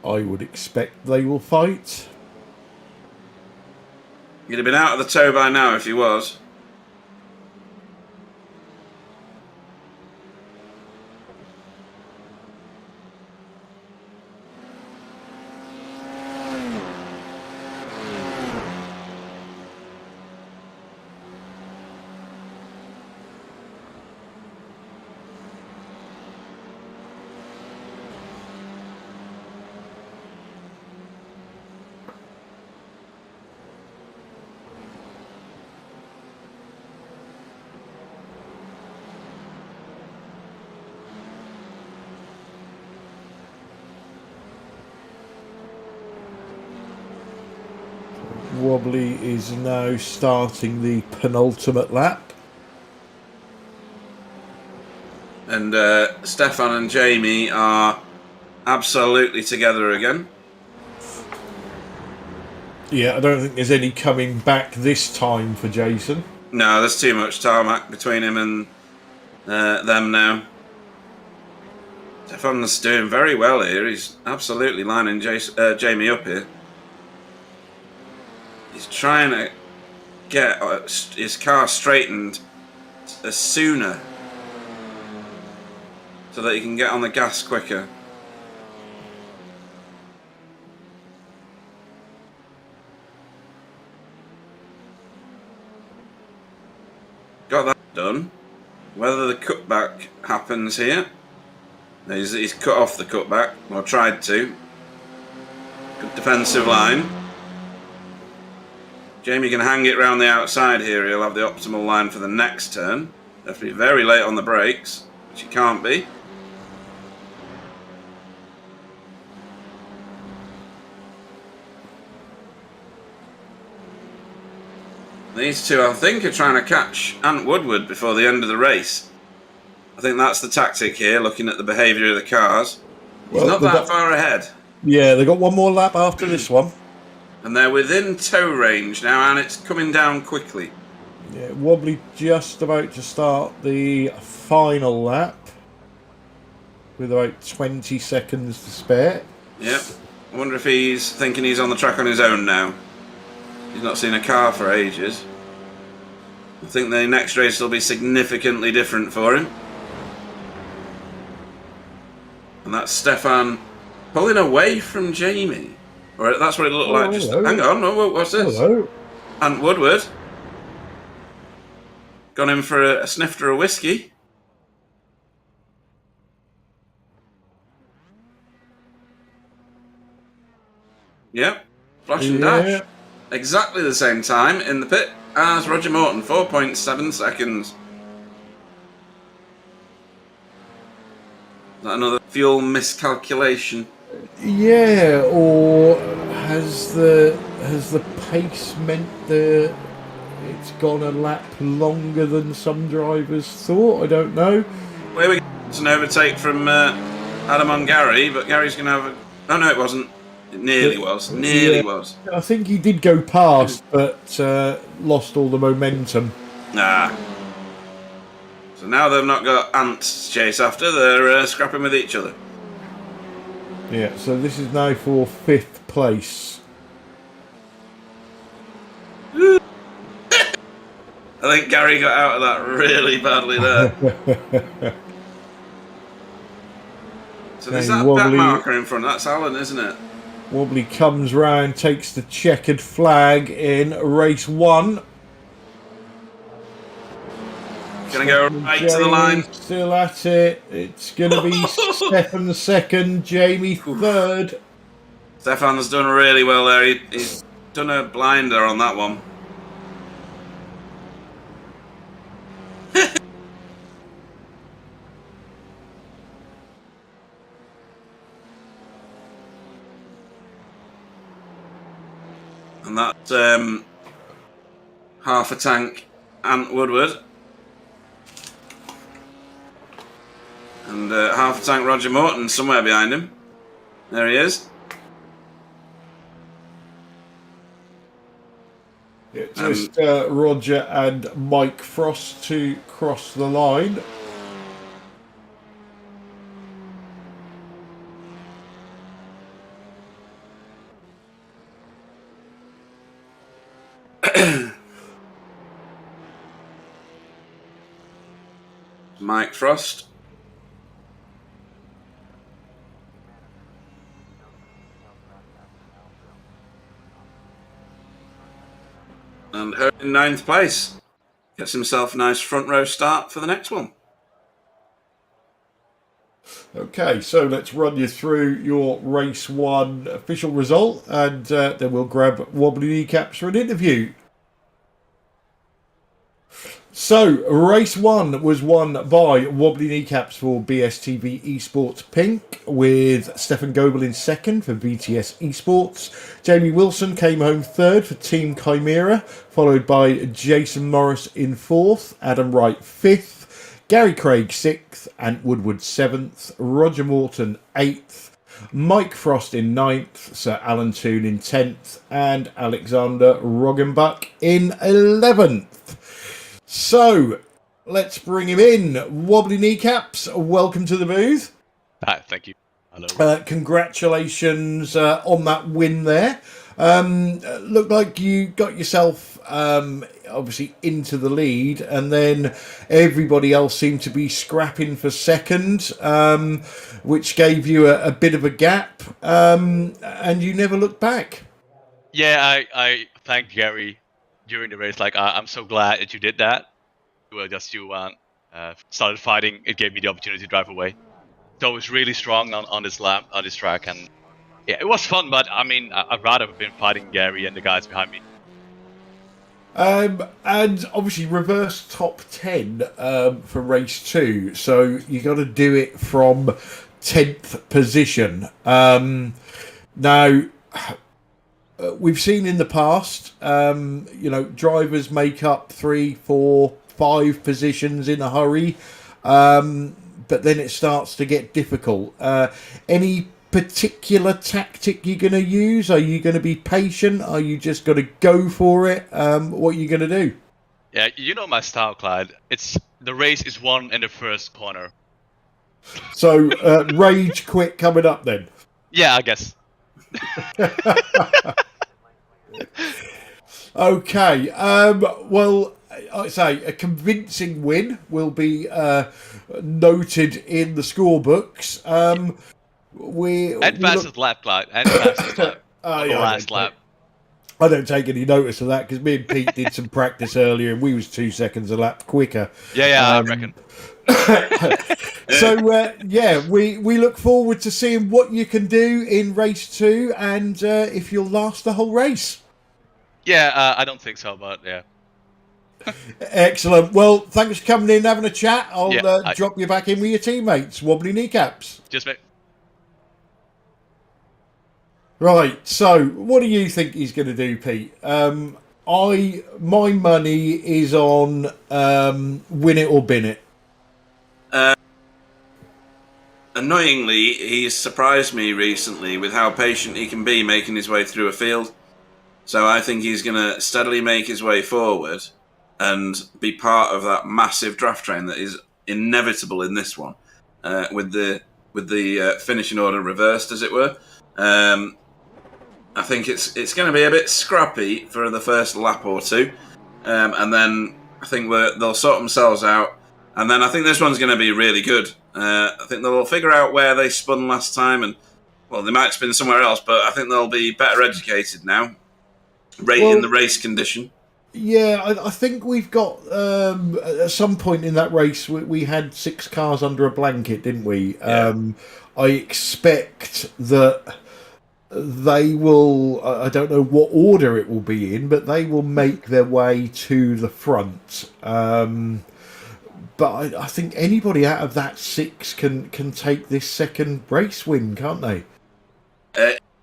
I would expect they will fight. He'd have been out of the toe by now if he was. Wobbly is now starting the penultimate lap. And Stefan and Jamie are absolutely together again. Yeah, I don't think there's any coming back this time for Jason. No, there's too much tarmac between him and them now. Stefan's doing very well here. He's absolutely lining Jamie up here. He's trying to get his car straightened sooner so that he can get on the gas quicker. Got that done. Whether the cutback happens here. He's cut off the cutback, or tried to. Good defensive line. Jamie can hang it round the outside here. He'll have the optimal line for the next turn. Have to be very late on the brakes, which he can't be. These two, I think, are trying to catch Ant Woodward before the end of the race. I think that's the tactic here, looking at the behaviour of the cars. He's not that far ahead. Yeah, they got one more lap after this one. And they're within tow range now, and it's coming down quickly. Yeah, Wobbly just about to start the final lap with about 20 seconds to spare. Yep. I wonder if he's thinking he's on the track on his own now. He's not seen a car for ages. I think the next race will be significantly different for him. And that's Stefan pulling away from Jamie. Or that's what it looked like. Just hang on, what's this? Hello. Ant Woodward. Gone in for a snifter of whiskey. Yep. Flash and dash. Exactly the same time in the pit as Roger Morton. 4.7 seconds. Is that another fuel miscalculation? Yeah, or has the pace meant that it's gone a lap longer than some drivers thought? I don't know. Well, we got an overtake from Adam on Gary, but Gary's going to have a... Oh, no, it wasn't. It nearly was. Nearly was. I think he did go past, but lost all the momentum. Nah. So now they've not got ants to chase after, they're scrapping with each other. Yeah, so this is now for 5th place. I think Gary got out of that really badly there. So there's that back marker in front. That's Alan, isn't it? Wobbly comes round, takes the checkered flag in race 1. Gonna go right to the line. Still at it. It's gonna be Stefan second, Jamie third. Stefan's done really well there. He's done a blinder on that one. And that's half a tank Ant Woodward. And half a tank Roger Morton somewhere behind him. There he is. It's just Roger and Mike Frost to cross the line. Mike Frost. And her in 9th place. Gets himself a nice front row start for the next one. Okay, so let's run you through your race 1 official result, and then we'll grab Wobbly Kneecaps for an interview. So, race 1 was won by Wobbly Kneecaps for BSTV Esports Pink, with Stefan Goebel in second for BTS Esports. Jamie Wilson came home third for Team Chimera, followed by Jason Morris in fourth, Adam Wright fifth, Gary Craig 6th, Ant Woodward 7th, Roger Morton 8th, Mike Frost in 9th, Sir Alan Toon in 10th, and Alexander Roggenbuck in 11th. So, let's bring him in. Wobbly Kneecaps, welcome to the booth. Hi, thank you. Hello. Congratulations on that win there. Looked like you got yourself obviously into the lead, and then everybody else seemed to be scrapping for second, which gave you a bit of a gap, and you never looked back. Yeah, I thanked Gary during the race. Like, I'm so glad that you did that. Well, just you started fighting. It gave me the opportunity to drive away. So it was really strong on this lap, on this track, and yeah, it was fun. But I mean, I'd rather have been fighting Gary and the guys behind me. And obviously reverse top 10 for race 2, so you got to do it from 10th position. Now, we've seen in the past, drivers make up 3, 4, 5 positions in a hurry, but then it starts to get difficult. Any particular tactic you're going to use? Are you going to be patient? Are you just going to go for it? What are you going to do? Yeah, you know my style, Clyde. The race is won in the first corner. So rage quit coming up then. Yeah, I guess. Okay. Well, I say a convincing win will be noted in the scorebooks. And fastest lap, Clyde. And fastest lap. The last lap. I don't take any notice of that because me and Pete did some practice earlier and we was 2 seconds a lap quicker. Yeah, I reckon. So, we look forward to seeing what you can do in race 2 and if you'll last the whole race. Yeah, I don't think so, but yeah. Excellent. Well, thanks for coming in and having a chat. I'll drop you back in with your teammates, Wobbly Kneecaps. Just mate. Right, so what do you think he's going to do, Pete? My money is on win it or bin it. Annoyingly, he's surprised me recently with how patient he can be making his way through a field. So I think he's going to steadily make his way forward and be part of that massive draft train that is inevitable in this one, with the finishing order reversed, as it were. I think it's going to be a bit scrappy for the first lap or two, and then I think they'll sort themselves out, and then I think this one's going to be really good. I think they'll figure out where they spun last time, and well, they might spin somewhere else, but I think they'll be better educated now, in the race condition. Yeah, I think we've got at some point in that race we had 6 cars under a blanket, didn't we? Yeah. I expect that they will, I don't know what order it will be in, but they will make their way to the front. But I think anybody out of that 6 can take this second race win, can't they?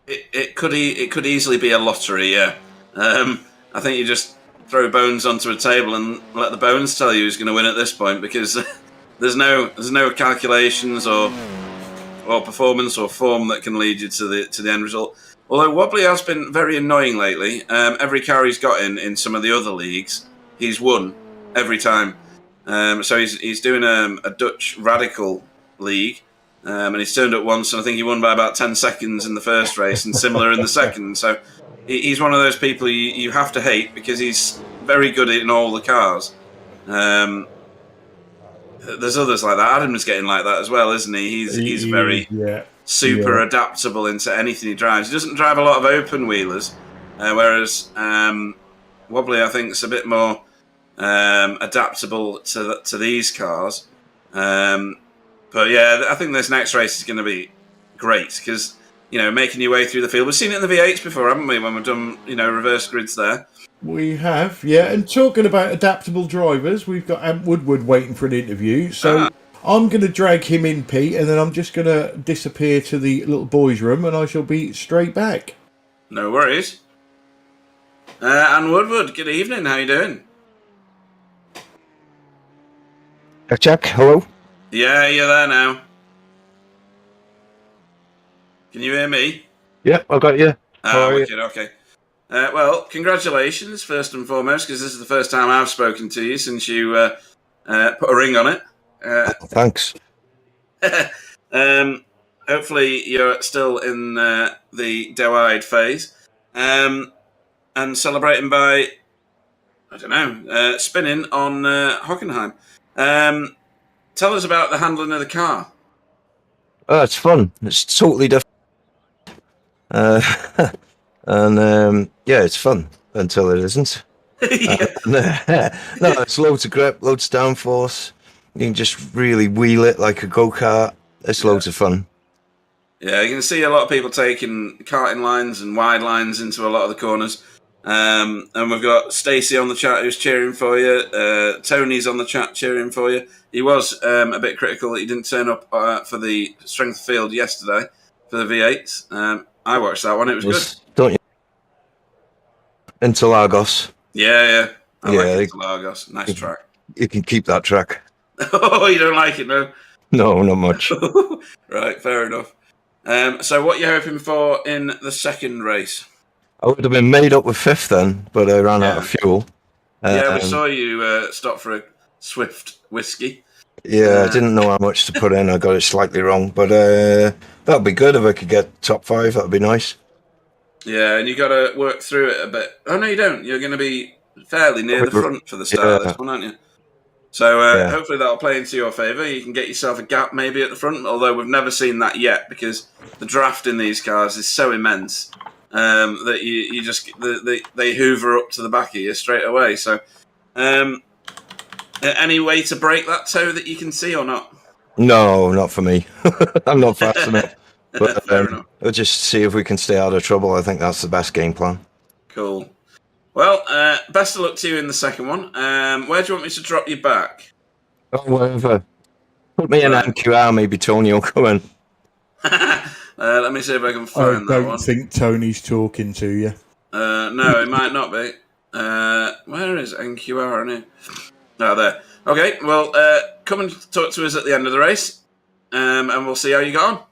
It could easily be a lottery, yeah. I think you just throw bones onto a table and let the bones tell you who's going to win at this point, because there's no calculations or performance or form that can lead you to the end result. Although Wobbly has been very annoying lately. Every car he's got in some of the other leagues, he's won every time. So he's doing a Dutch Radical league, and he's turned up once, and I think he won by about 10 seconds in the first race, and similar in the second. So he's one of those people you have to hate because he's very good in all the cars. There's others like that. Adam's getting like that as well, isn't he? He's very super adaptable into anything he drives. He doesn't drive a lot of open wheelers, whereas Wobbly, I think, is a bit more adaptable to these cars. But yeah, I think this next race is going to be great because, making your way through the field. We've seen it in the V8s before, haven't we, when we've done, reverse grids there. We have, yeah. And talking about adaptable drivers, we've got Ant Woodward waiting for an interview. So I'm going to drag him in, Pete, and then I'm just going to disappear to the little boys' room, and I shall be straight back. No worries. Ant Woodward, good evening. How you doing? Jack, hello? Yeah, you're there now. Can you hear me? Yeah, I got you. How Ah, are you? wicked, okay. Well, congratulations, first and foremost, because this is the first time I've spoken to you since you put a ring on it. Thanks. Hopefully you're still in the doe-eyed phase. And celebrating by, I don't know, spinning on Hockenheim. Tell us about the handling of the car. Oh, it's fun. It's totally different. And yeah, it's fun until it isn't. Yeah. No, it's loads of grip, loads of downforce. You can just really wheel it like a go-kart. It's loads of fun. Yeah, you can see a lot of people taking karting lines and wide lines into a lot of the corners. And we've got Stacey on the chat who's cheering for you. Tony's on the chat cheering for you. He was a bit critical that he didn't turn up for the strength field yesterday for the V8s. I watched that one. It was good. Don't you? Interlagos. Yeah. I like Yeah, Interlagos. Nice track. You can keep that track. Oh, you don't like it, no? No, not much. Right, fair enough. So what are you hoping for in the second race? I would have been made up with fifth then, but I ran out of fuel. Yeah, we saw you stop for a Swift whiskey. Yeah, I didn't know how much to put in. I got it slightly wrong, but that'd be good if I could get top 5. That'd be nice. Yeah, and you got to work through it a bit. Oh no, you don't. You're going to be fairly near the front for the start of this one, aren't you? So hopefully that'll play into your favour. You can get yourself a gap maybe at the front, although we've never seen that yet because the draft in these cars is so immense that you just they hoover up to the back of you straight away. So any way to break that toe that you can see or not? No, not for me. I'm not fast enough. But Fair enough. we'll just see if we can stay out of trouble. I think that's the best game plan. Cool. Well, best of luck to you in the second one. Where do you want me to drop you back? Oh, whatever. Put me in NQR, maybe Tony will come in. Let me see if I can I find that one. don't think Tony's talking to you. No, it might not be. Where is NQR on here? Oh, there. Okay, well, come and talk to us at the end of the race, and we'll see how you go on.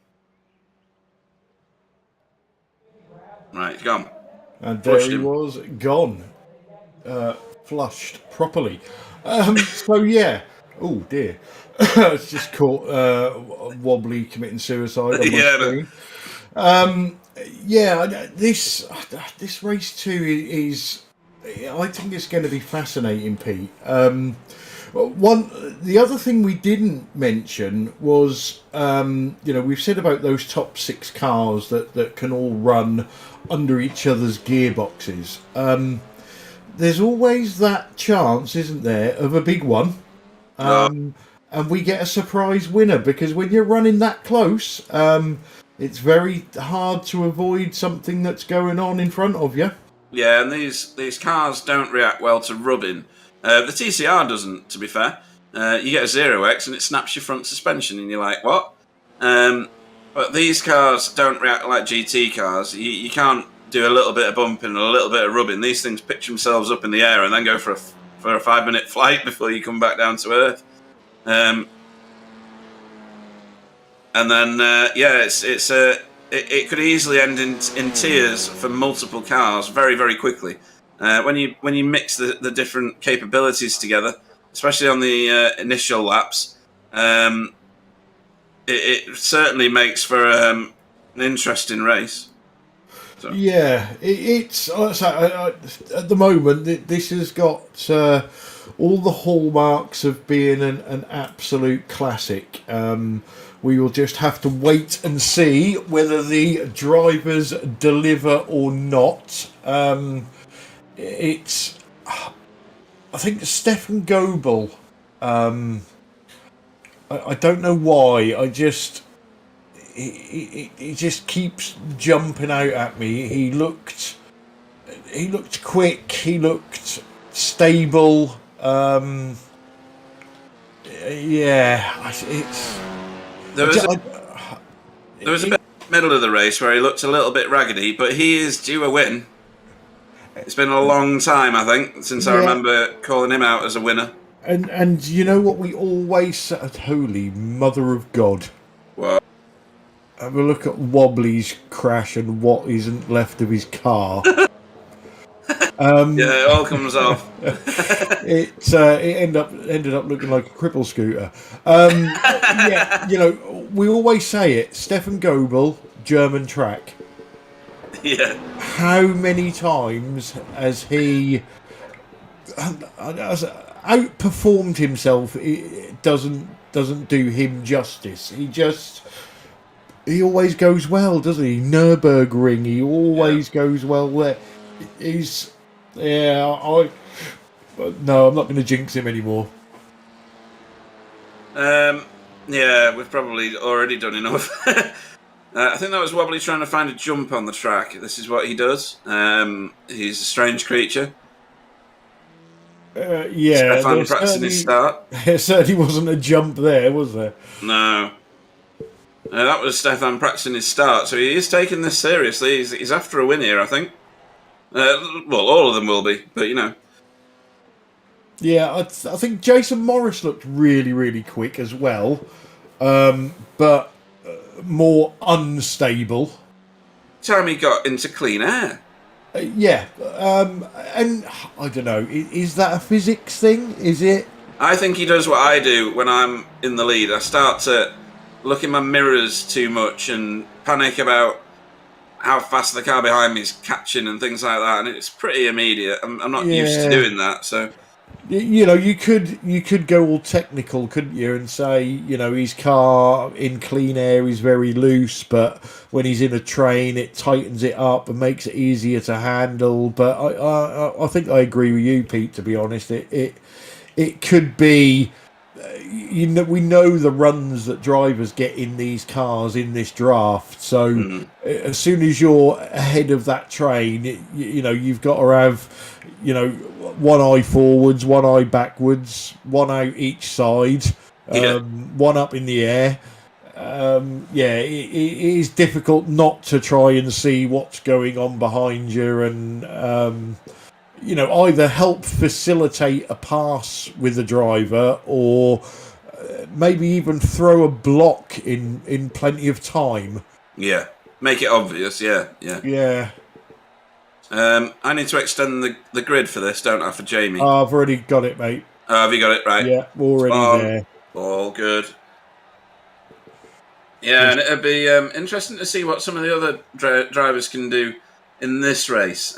Right, he's gone. And there he was, gone. Flushed properly. So, yeah. Oh, dear. It's just caught wobbly committing suicide on my screen. This race 2 is... I think it's going to be fascinating, Pete. The other thing we didn't mention was, we've said about those top 6 cars that can all run under each other's gearboxes. There's always that chance, isn't there, of a big one, and we get a surprise winner, because when you're running that close, it's very hard to avoid something that's going on in front of you. Yeah, and these cars don't react well to rubbing. The TCR doesn't, to be fair. You get a 0x and it snaps your front suspension, and you're like, what? But these cars don't react like GT cars. You can't do a little bit of bumping and a little bit of rubbing. These things pitch themselves up in the air and then go for a 5-minute flight before you come back down to earth. And then it could easily end in tears for multiple cars very, very quickly. When you mix the different capabilities together, especially on the initial laps, it certainly makes for an interesting race. So. Yeah, it's at the moment this has got all the hallmarks of being an absolute classic. We will just have to wait and see whether the drivers deliver or not. I think Stefan Goebel. I don't know why. He just keeps jumping out at me. He looked quick. He looked stable. There was a bit middle of the race where he looked a little bit raggedy, but he is due a win. It's been a long time, I think, since I remember calling him out as a winner. And you know what we always said? Holy Mother of God. What? Have a look at Wobbly's crash and what isn't left of his car. Yeah, it all comes off. It ended up looking like a cripple scooter. Yeah, you know, we always say it. Stefan Goebel, German track. Yeah. How many times has he outperformed himself? It doesn't do him justice. He always goes well, doesn't he? Nürburgring, he always goes well there. He's no, I'm not going to jinx him anymore. Yeah, we've probably already done enough. I think that was Wobbly trying to find a jump on the track. This is what he does. He's a strange creature. Yeah, Stefan practicing his start. There certainly wasn't a jump there, was there? No. That was Stefan practicing his start, so he is taking this seriously. He's after a win here, I think. Well, all of them will be, but you know. Yeah, I think Jason Morris looked really, really quick as well, but more unstable. Time he got into clean air. Yeah, and I don't know, is that a physics thing? Is it? I think he does what I do when I'm in the lead. I start to look in my mirrors too much and panic about how fast the car behind me is catching and things like that, and it's pretty immediate. I'm not used to doing that, so. You know, you could go all technical, couldn't you, and say, you know, his car in clean air is very loose, but when he's in a train, it tightens it up and makes it easier to handle. But I think I agree with you, Pete. To be honest, it could be. You know, we know the runs that drivers get in these cars in this draft. So as soon as you're ahead of that train, you know, you've got to have, you know, one eye forwards, one eye backwards, one out each side, one up in the air. It is difficult not to try and see what's going on behind you and, you know, either help facilitate a pass with the driver or maybe even throw a block in plenty of time. Yeah, make it obvious, yeah. I need to extend the grid for this, don't I, for Jamie? I've already got it, mate. Have you got it right? Yeah, already there. All good. Yeah, and it'd be interesting to see what some of the other drivers can do in this race.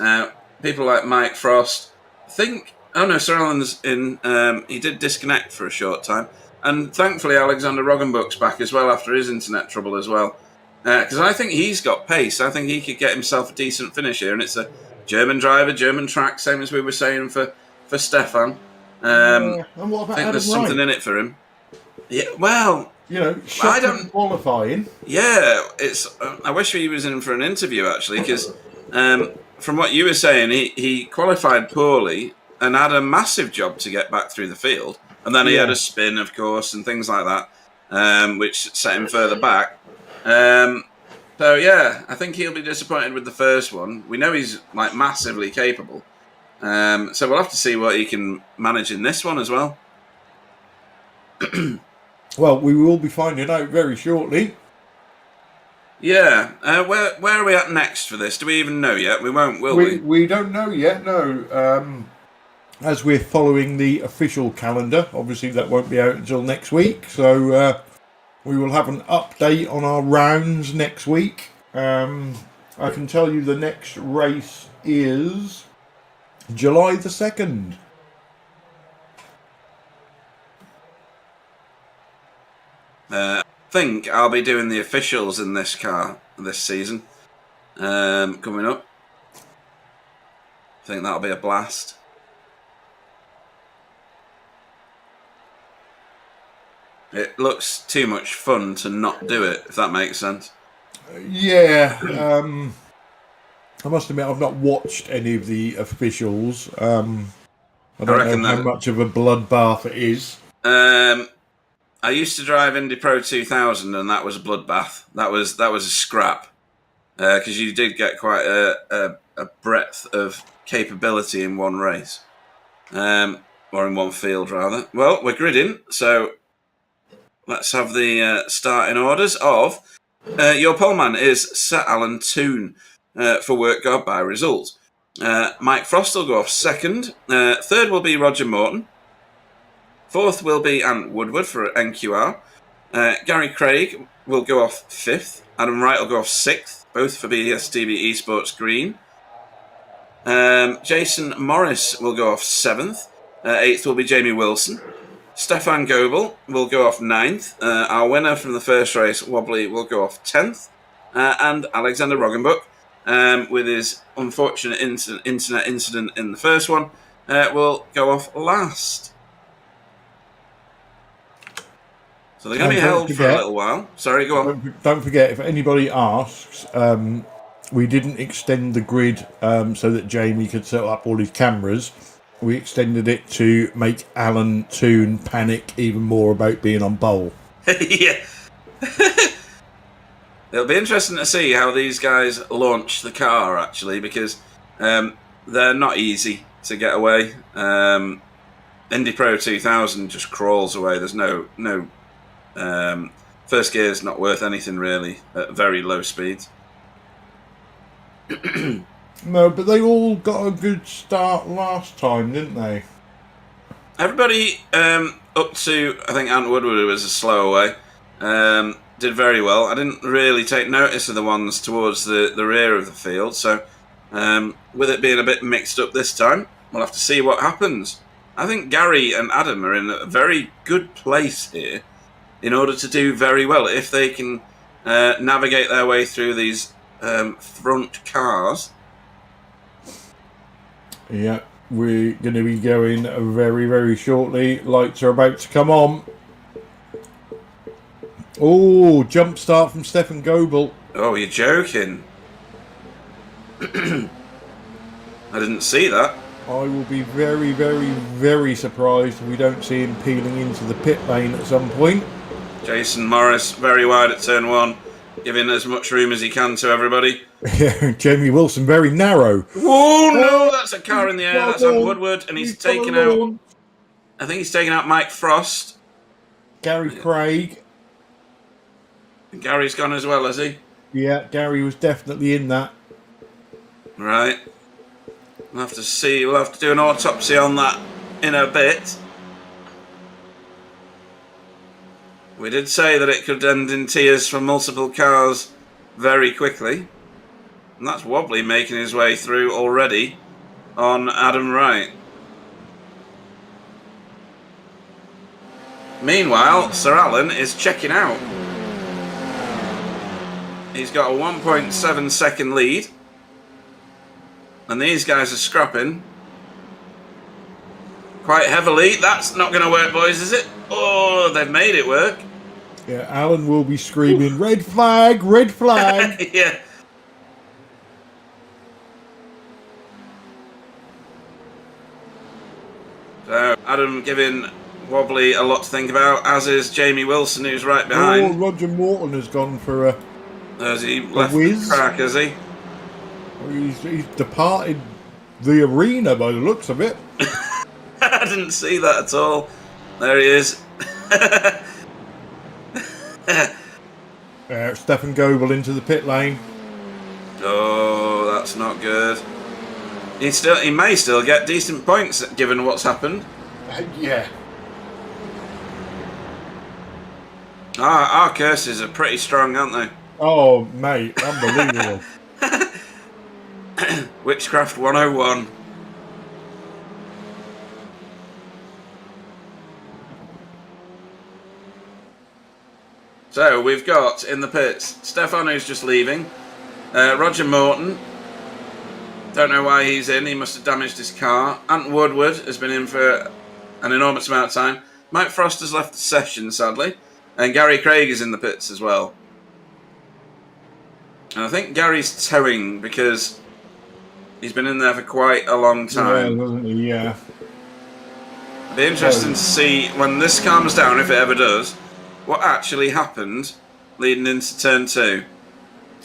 People like Mike Frost. Oh no, Sir Alan's in. He did disconnect for a short time. And thankfully Alexander Roggenbuch's back as well after his internet trouble as well. Because I think he's got pace. I think he could get himself a decent finish here. And it's a German driver, German track, same as we were saying for Stefan. And what about I think Adam there's something Wright? in it for him. Yeah, well, You know, I don't qualifying. Yeah, it's. I wish he was in for an interview actually, because from what you were saying, he qualified poorly and had a massive job to get back through the field, and then he had a spin, of course, and things like that, which set him further back. So yeah, I think he'll be disappointed with the first one. We know he's like massively capable, so we'll have to see what he can manage in this one as well. Well, we will be finding out very shortly. Yeah, where are we at next for this? Do we even know yet? We won't, will we? We don't know yet, no. As we're following the official calendar, obviously that won't be out until next week, so we will have an update on our rounds next week. I can tell you the next race is July the 2nd. I think I'll be doing the officials in this car this season coming up. I think that'll be a blast. It looks too much fun to not do it, if that makes sense. Yeah, I must admit I've not watched any of the officials. I don't know how much of a bloodbath it is. I used to drive Indy Pro 2000, and that was a bloodbath. That was a scrap, because you did get quite a breadth of capability in one race. or in one field rather. Well, we're gridding, so let's have the starting orders of your poleman is Sir Alan Toon for work God by result. Mike Frost will go off second. Third will be Roger Morton. Fourth will be Ant Woodward for NQR. Gary Craig will go off fifth. Adam Wright will go off sixth, both for BSTV Esports Green. Jason Morris will go off seventh. Eighth will be Jamie Wilson. Stefan Goebel will go off ninth. Our winner from the first race, Wobbly, will go off 10th. And Alexander Roggenbuck, with his unfortunate internet incident in the first one, will go off last. So they're going to be held for a little while. Sorry, go on. Don't forget, if anybody asks, we didn't extend the grid so that Jamie could set up all his cameras. We extended it to make Alan Toon panic even more about being on bowl. Yeah. It'll be interesting to see how these guys launch the car, actually, because they're not easy to get away. Indy Pro 2000 just crawls away. There's no first gear is not worth anything, really, at very low speeds. No, but they all got a good start last time, didn't they? Everybody up to, I think, Ant Woodward, who was a slow away, did very well. I didn't really take notice of the ones towards the rear of the field, so with it being a bit mixed up this time, we'll have to see what happens. I think Gary and Adam are in a very good place here in order to do very well. If they can navigate their way through these front cars. Yeah, we're going to be going very, very shortly. Lights are about to come on. Oh, jump start from Stefan Goebel. Oh, you're joking. I didn't see that. I will be very, very, very surprised if we don't see him peeling into the pit lane at some point. Jason Morris, very wide at turn one, giving as much room as he can to everybody. Jamie Wilson, very narrow. Oh, no, that's a car in the air. That's on Woodward, and he's taken out... I think he's taken out Mike Frost. Gary Craig. And Gary's gone as well, has he? Yeah, Gary was definitely in that. Right. We'll have to see. We'll have to do an autopsy on that in a bit. We did say that it could end in tears for multiple cars very quickly. And that's Wobbly making his way through already on Adam Wright. Meanwhile, Sir Alan is checking out. He's got a 1.7 second lead. And these guys are scrapping quite heavily. That's not going to work, boys, is it? Oh, they've made it work. Yeah, Alan will be screaming, red flag, red flag. Yeah. So, Adam giving Wobbly a lot to think about, as is Jamie Wilson, who's right behind. Oh, Roger Morton has gone for a Has he left whiz? the track, has he? He's departed the arena by the looks of it. I didn't see that at all. There he is. Stefan Goebel into the pit lane. Oh, that's not good. He may still get decent points given what's happened. Yeah. Our curses are pretty strong, aren't they? Oh, mate, unbelievable. Witchcraft 101. So we've got in the pits Stefan, who's just leaving. Roger Morton. Don't know why he's in. He must have damaged his car. Ant Woodward has been in for an enormous amount of time. Mike Frost has left the session, sadly. And Gary Craig is in the pits as well. And I think Gary's towing because he's been in there for quite a long time. Yeah, doesn't he? Yeah. It'll be interesting to see when this calms down, if it ever does, what actually happened leading into turn 2.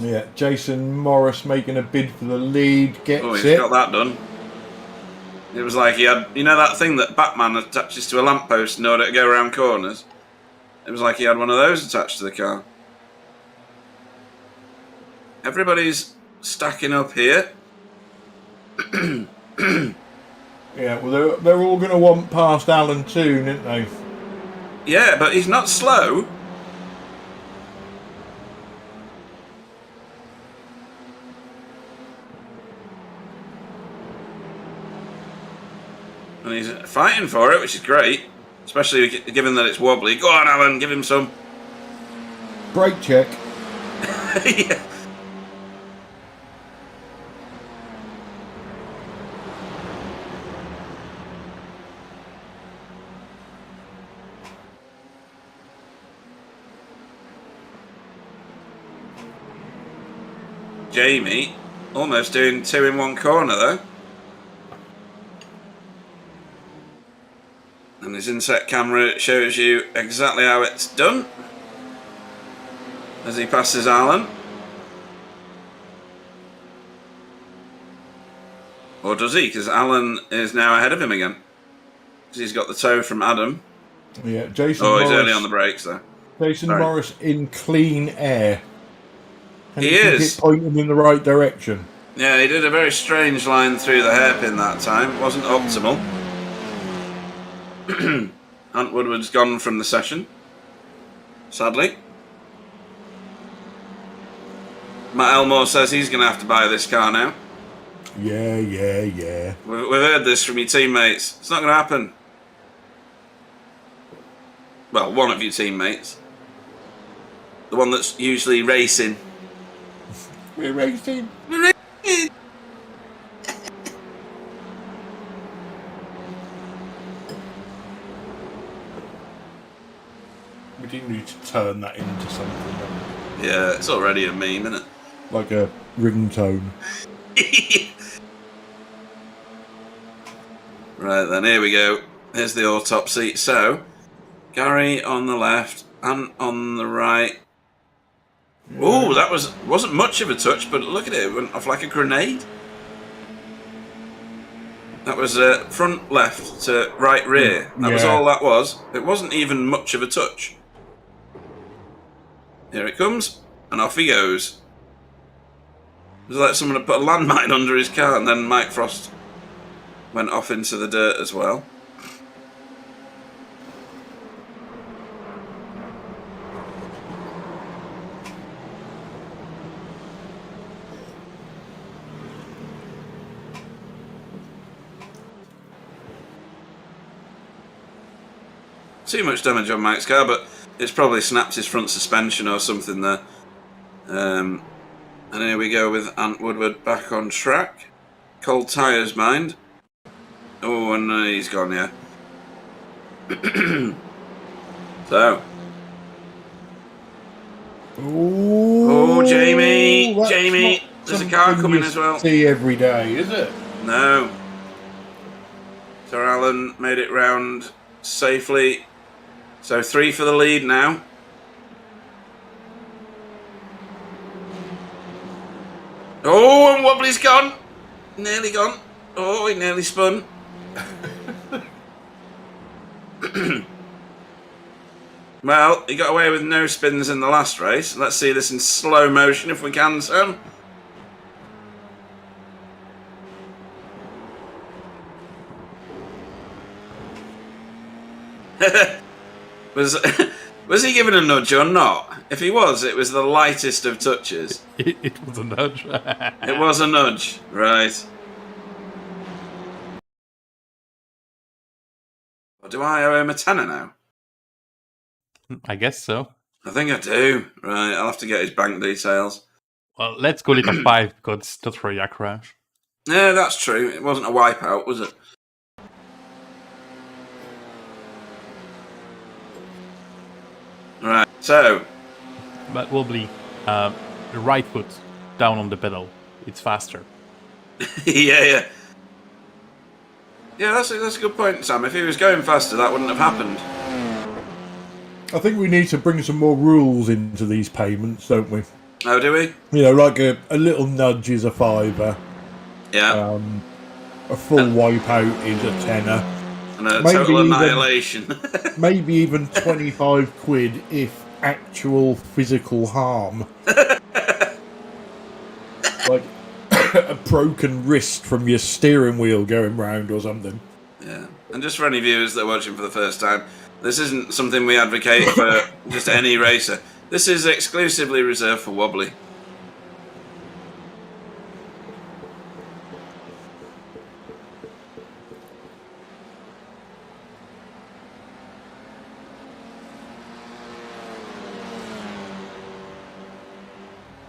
Yeah, Jason Morris making a bid for the lead. Gets Oh, he's it. got that done. It was like he had, you know, that thing that Batman attaches to a lamppost in order to go around corners? It was like he had one of those attached to the car. Everybody's stacking up here. Yeah, well, they're all going to want past Alan soon, aren't they? Yeah, but he's not slow. And he's fighting for it, which is great. Especially given that it's wobbly. Go on, Alan, give him some. Brake check. Yeah. Jamie almost doing 2 in 1 corner though. And his inset camera shows you exactly how it's done as he passes Alan. Or does he? Because Alan is now ahead of him again. Because he's got the toe from Adam. Yeah, Jason Oh, Morris. he's early on the brakes though. Jason Sorry. Morris in clean air. And He you think is. it pointing in the right direction. Yeah, he did a very strange line through the hairpin that time. It wasn't optimal. Ant Woodward's gone from the session. Sadly. Matt Elmore says he's going to have to buy this car now. Yeah. We've heard this from your teammates. It's not going to happen. Well, one of your teammates. The one that's usually racing. We're racing. We do need to turn that into something Yeah, it's already a meme, isn't it? like a ringtone. Right then, here we go. Here's the autopsy. So, Gary on the left, Ant on the right. Oh, that wasn't much of a touch, but look at it. It went off like a grenade. That was front left to right rear. That was Yeah. all that was. It wasn't even much of a touch. Here it comes, and off he goes. It was like someone had put a landmine under his car, and then Mike Frost went off into the dirt as well. Too much damage on Mike's car, but it's probably snapped his front suspension or something there. And here we go with Ant Woodward back on track. Cold tyres, mind. Oh, and he's gone, yeah. So. Oh, Jamie! That's Jamie! not There's a car something coming you as well. See every day, is it? No. Sir Alan made it round safely. So 3 for the lead now. Oh, and Wobbly's gone. Nearly gone. Oh, he nearly spun. Well, he got away with no spins in the last race. Let's see this in slow motion if we can, Sam. Was he given a nudge or not? If he was, it was the lightest of touches. It was a nudge. It was a nudge, right. Well, do I owe him a tenner now? I guess so. I think I do. Right, I'll have to get his bank details. Well, let's call it a 5 because it's not for a crash. Yeah, that's true. It wasn't a wipeout, was it? Right, so... But wobbly, the right foot down on the pedal. It's faster. yeah. Yeah, that's a good point, Sam. If he was going faster, that wouldn't have happened. I think we need to bring some more rules into these payments, don't we? Oh, do we? You know, like a little nudge is a £5. Yeah. A full wipeout is a tenner. And a Maybe total even- annihilation. Maybe even 25 quid if actual physical harm. Like a broken wrist from your steering wheel going round or something. Yeah. And just for any viewers that are watching for the first time, this isn't something we advocate for just any racer. This is exclusively reserved for wobbly.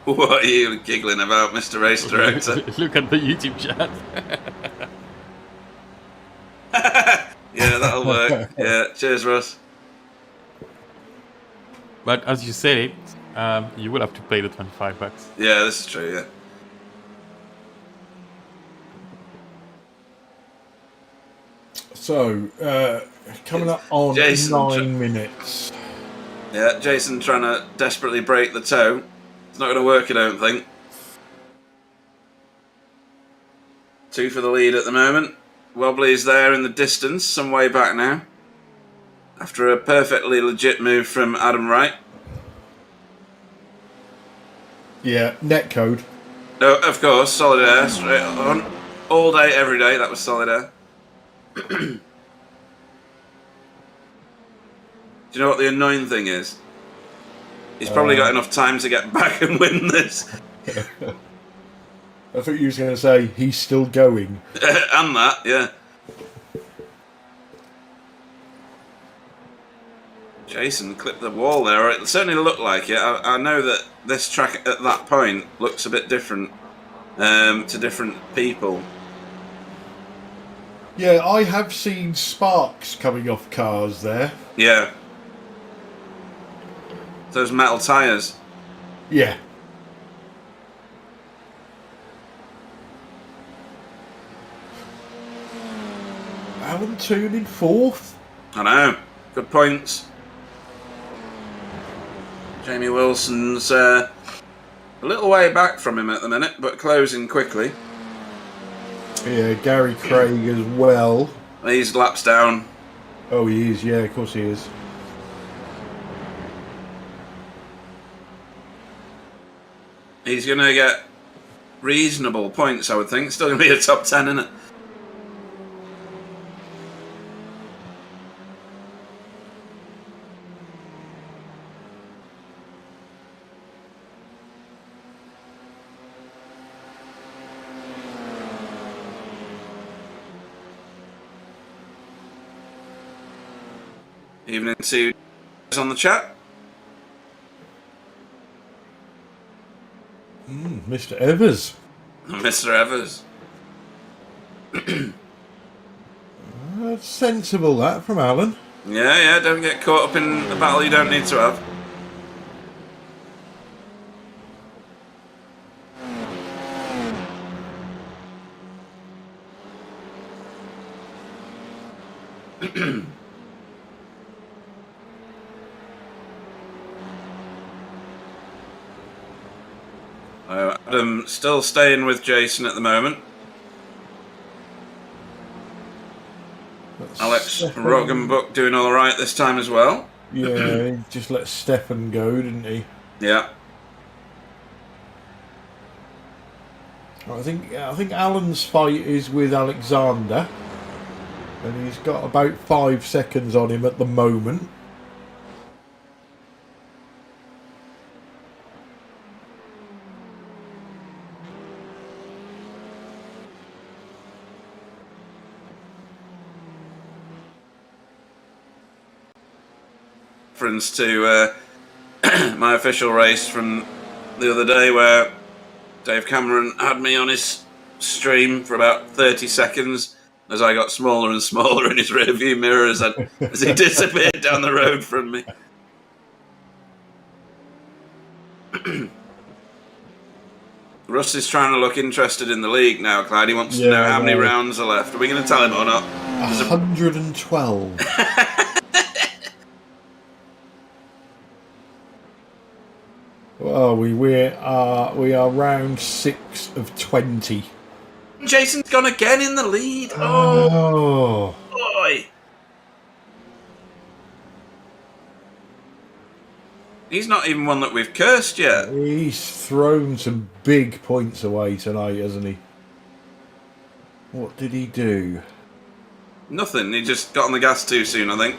What are you giggling about, Mr. Race Director? Look at the YouTube chat. Yeah, that'll work. Yeah, cheers, Russ. But as you say, you will have to pay the $25. Yeah, this is true, yeah. So, coming up on Jason, 9 minutes. Yeah, Jason trying to desperately break the toe. It's not going to work, I don't think. 2 for the lead at the moment. Wobbly's there in the distance, some way back now. After a perfectly legit move from Adam Wright. Yeah, netcode. No, of course, solid air, straight on. All day, every day, that was solid air. Do you know what the annoying thing is? He's probably got enough time to get back and win this. I thought you were going to say he's still going. And that, yeah. Jason clipped the wall there, or it certainly looked like it. I know that this track at that point looks a bit different to different people. Yeah, I have seen sparks coming off cars there. Yeah. Those metal tyres. Yeah. Alan Toon in 4th. I know. Good points. Jamie Wilson's a little way back from him at the minute, but closing quickly. Yeah, Gary Craig as well. He's laps down. Oh, he is. Yeah, of course he is. He's going to get reasonable points, I would think. Still going to be a top 10, isn't it? Evening to on the chat. Mr. Evers. Mr. Evers. That's sensible, that, from Alan. Yeah, don't get caught up in a battle you don't need to have. Adam still staying with Jason at the moment. Alex Roggenbuck doing all right this time as well. Yeah, he just let Stefan go, didn't he? Yeah. I think Alan's fight is with Alexander, and he's got about 5 seconds on him at the moment. Reference to my official race from the other day where Dave Cameron had me on his stream for about 30 seconds as I got smaller and smaller in his rearview mirror as he disappeared down the road from me. Russ is trying to look interested in the league now, Clyde. He wants to know how many rounds are left. Are we going to tell him or not? 112. Well, we are round 6 of 20. Jason's gone again in the lead. Oh, boy. He's not even one that we've cursed yet. He's thrown some big points away tonight, hasn't he? What did he do? Nothing. He just got on the gas too soon, I think.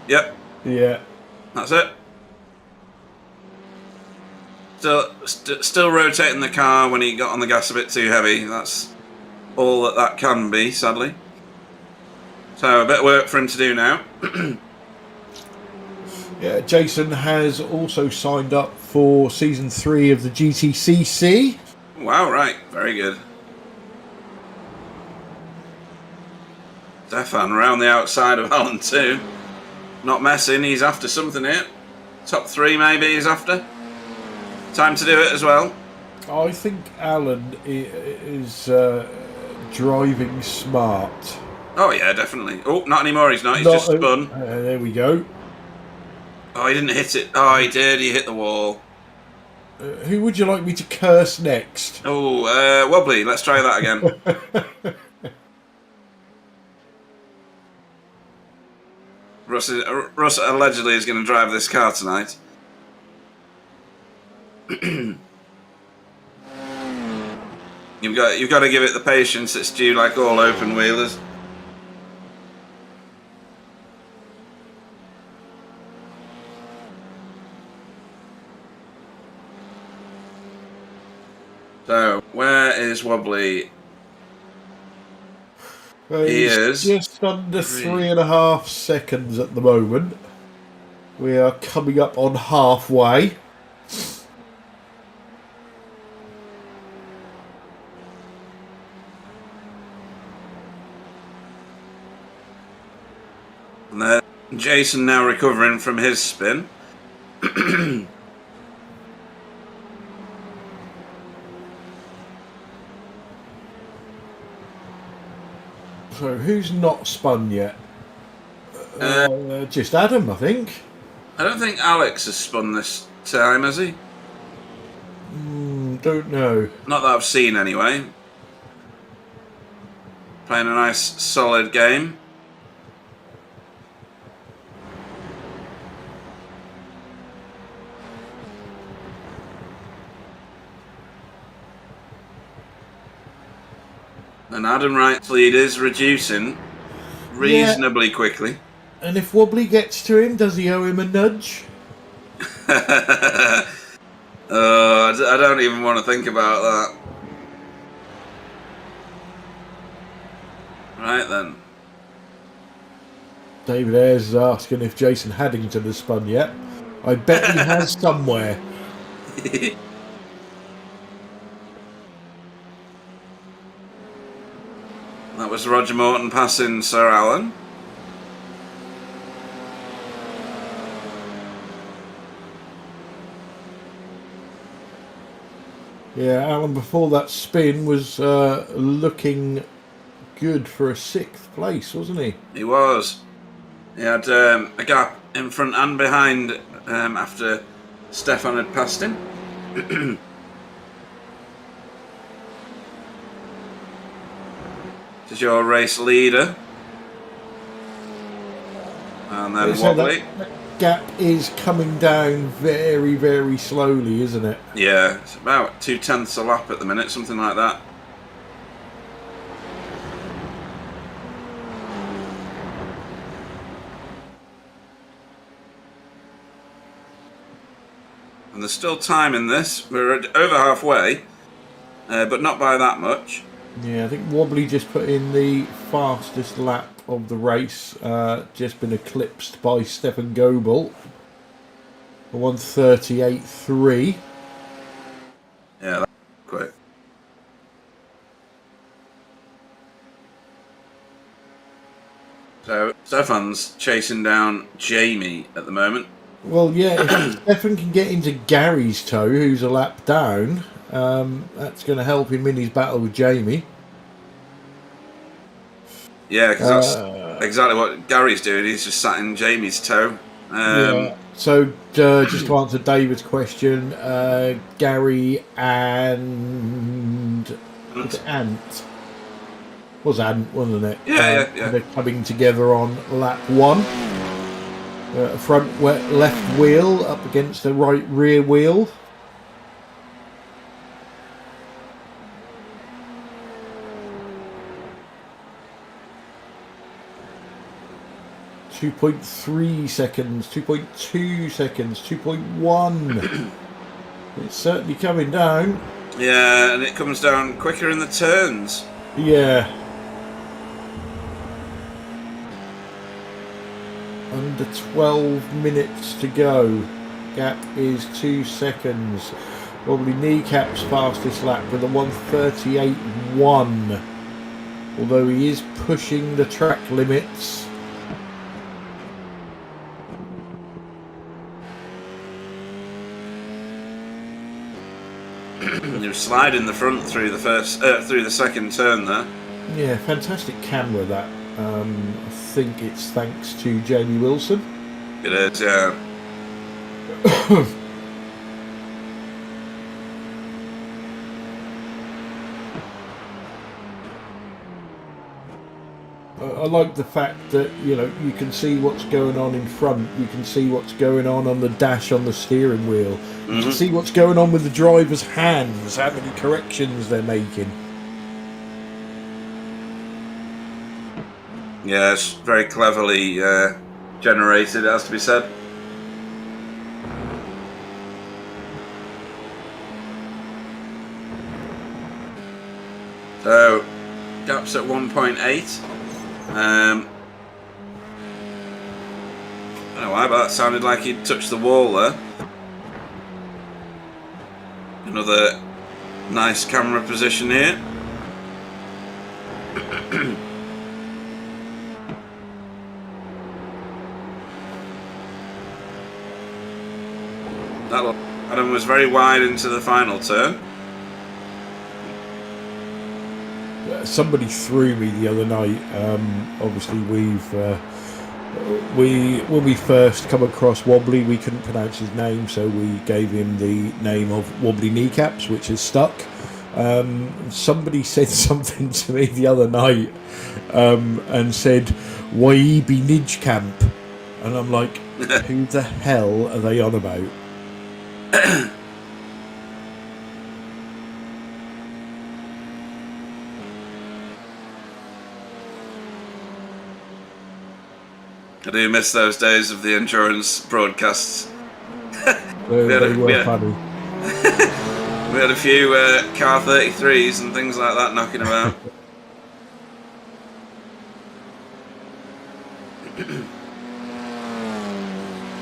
Yep. Yeah. That's it. Still rotating the car when he got on the gas a bit too heavy. That's all that can be, sadly. So a bit of work for him to do now. Yeah, Jason has also signed up for Season 3 of the GTCC. Wow, right. Very good. Stefan around the outside of Alan too. Not messing, he's after something here. Top 3 maybe he's after. Time to do it as well. I think Alan is driving smart. Oh yeah, definitely. Oh, not anymore, he's not. He's just spun. There we go. Oh, he didn't hit it. Oh, he did. He hit the wall. Who would you like me to curse next? Oh, Wobbly. Let's try that again. Russ allegedly is going to drive this car tonight. You've got to give it the patience it's due, like all open wheelers. So, where is Wobbly? He is just under 3.5 seconds at the moment. We are coming up on halfway. And then Jason now recovering from his spin. So who's not spun yet? Just Adam, I think. I don't think Alex has spun this time, has he? Don't know. Not that I've seen, anyway. Playing a nice, solid game. And Adam Wright's lead is reducing reasonably quickly. And if Wobbly gets to him, does he owe him a nudge? I don't even want to think about that. Right then. David Ayres is asking if Jason Haddington has spun yet. I bet he has somewhere. That was Roger Morton passing Sir Alan. Yeah, Alan before that spin was looking good for a 6th place, wasn't he? He was. He had a gap in front and behind after Stefan had passed him. This is your race leader. And then Wobbly. That gap is coming down very, very slowly, isn't it? Yeah, it's about 0.2 a lap at the minute, something like that. And there's still time in this. We're over halfway, but not by that much. Yeah, I think Wobbly just put in the fastest lap of the race, just been eclipsed by Stefan Goebel. 1:38.3. Yeah, that's quick. So Stefan's chasing down Jamie at the moment. Well, yeah, if Stefan can get into Gary's toe, who's a lap down, that's going to help him in his battle with Jamie. Yeah, because that's exactly what Gary's doing. He's just sat in Jamie's toe. Yeah. So, just to answer David's question, Gary and Ant Was Ant, wasn't it? Yeah. They're coming together on lap 1. Front left wheel up against the right rear wheel. .3 seconds, 2.2 seconds, 2.1. It's certainly coming down. Yeah, and it comes down quicker in the turns. Yeah. Under 12 minutes to go. Gap is 2 seconds. Probably Kneecap's fastest lap with a 1:38.1. Although he is pushing the track limits. You're sliding the front through the second turn there. Yeah, fantastic camera that. I think it's thanks to Jamie Wilson. It is, yeah. I like the fact that, you know, you can see what's going on in front. You can see what's going on the dash on the steering wheel. You can see what's going on with the driver's hands, how many corrections they're making. Yeah, it's very cleverly generated, it has to be said. So, gap's at 1.8. I don't know why, but that sounded like he'd touched the wall there. Another nice camera position here. Adam was very wide into the final turn. Somebody threw me the other night. Obviously, when we first come across Wobbly, we couldn't pronounce his name, so we gave him the name of Wobbly Kneecaps, which has stuck. Somebody said something to me the other night and said, "Why he be Nidge Camp?" And I'm like, who the hell are they on about? I do miss those days of the endurance broadcasts. They were funny. We had a few car 33s and things like that knocking about.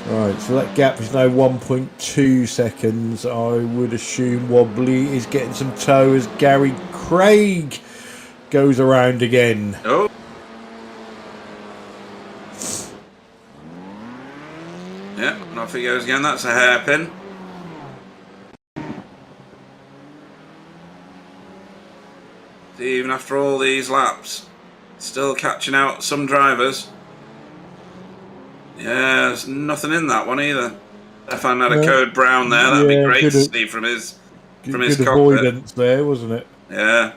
Right, so that gap is now 1.2 seconds. I would assume Wobbly is getting some tow as Gary Craig goes around again. Oh. Yeah, and off he goes again. That's a hairpin. Even after all these laps, still catching out some drivers. Yeah, there's nothing in that one either. Stefan had a code brown there. That'd be great to see from his cockpit. Avoidance there, wasn't it? Yeah.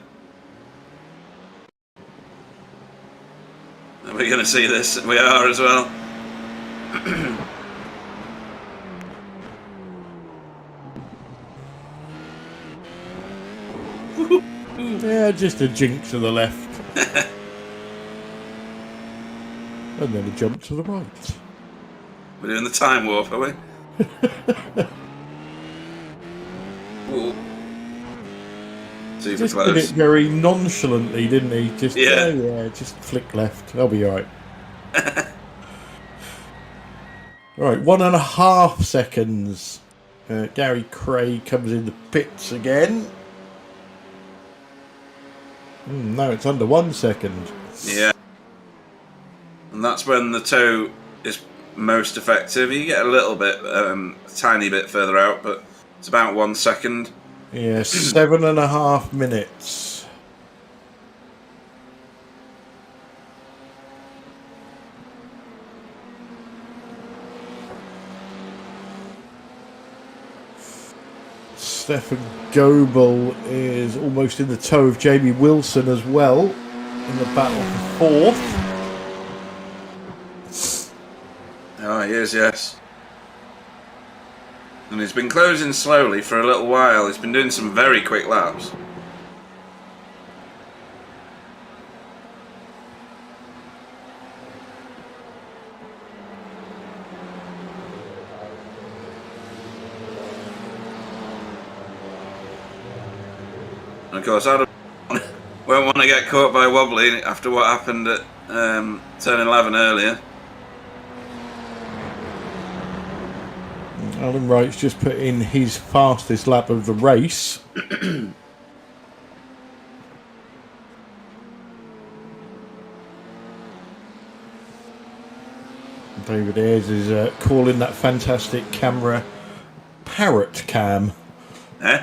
Are we going to see this? We are as well. Yeah, just a jink to the left. And then a jump to the right. We're doing the time warp, are we? Ooh. Super Just close. did it very nonchalantly, didn't he? Just Yeah. Just flick left. I'll be alright. Right, 1.5 seconds. Gary Craig comes in the pits again. No, it's under 1 second. Yeah. And that's when the tow is most effective. You get a little bit, a tiny bit further out, but it's about 1 second. Yeah, 7.5 minutes. Stefan Goebel is almost in the tow of Jamie Wilson as well. in the battle for 4th. Oh, he is, yes. And he's been closing slowly for a little while. He's been doing some very quick laps. And of course, I won't want to get caught by wobbly after what happened at turn 11 earlier. Alan Wright's just put in his fastest lap of the race. David Ayres is calling that fantastic camera parrot cam. Eh?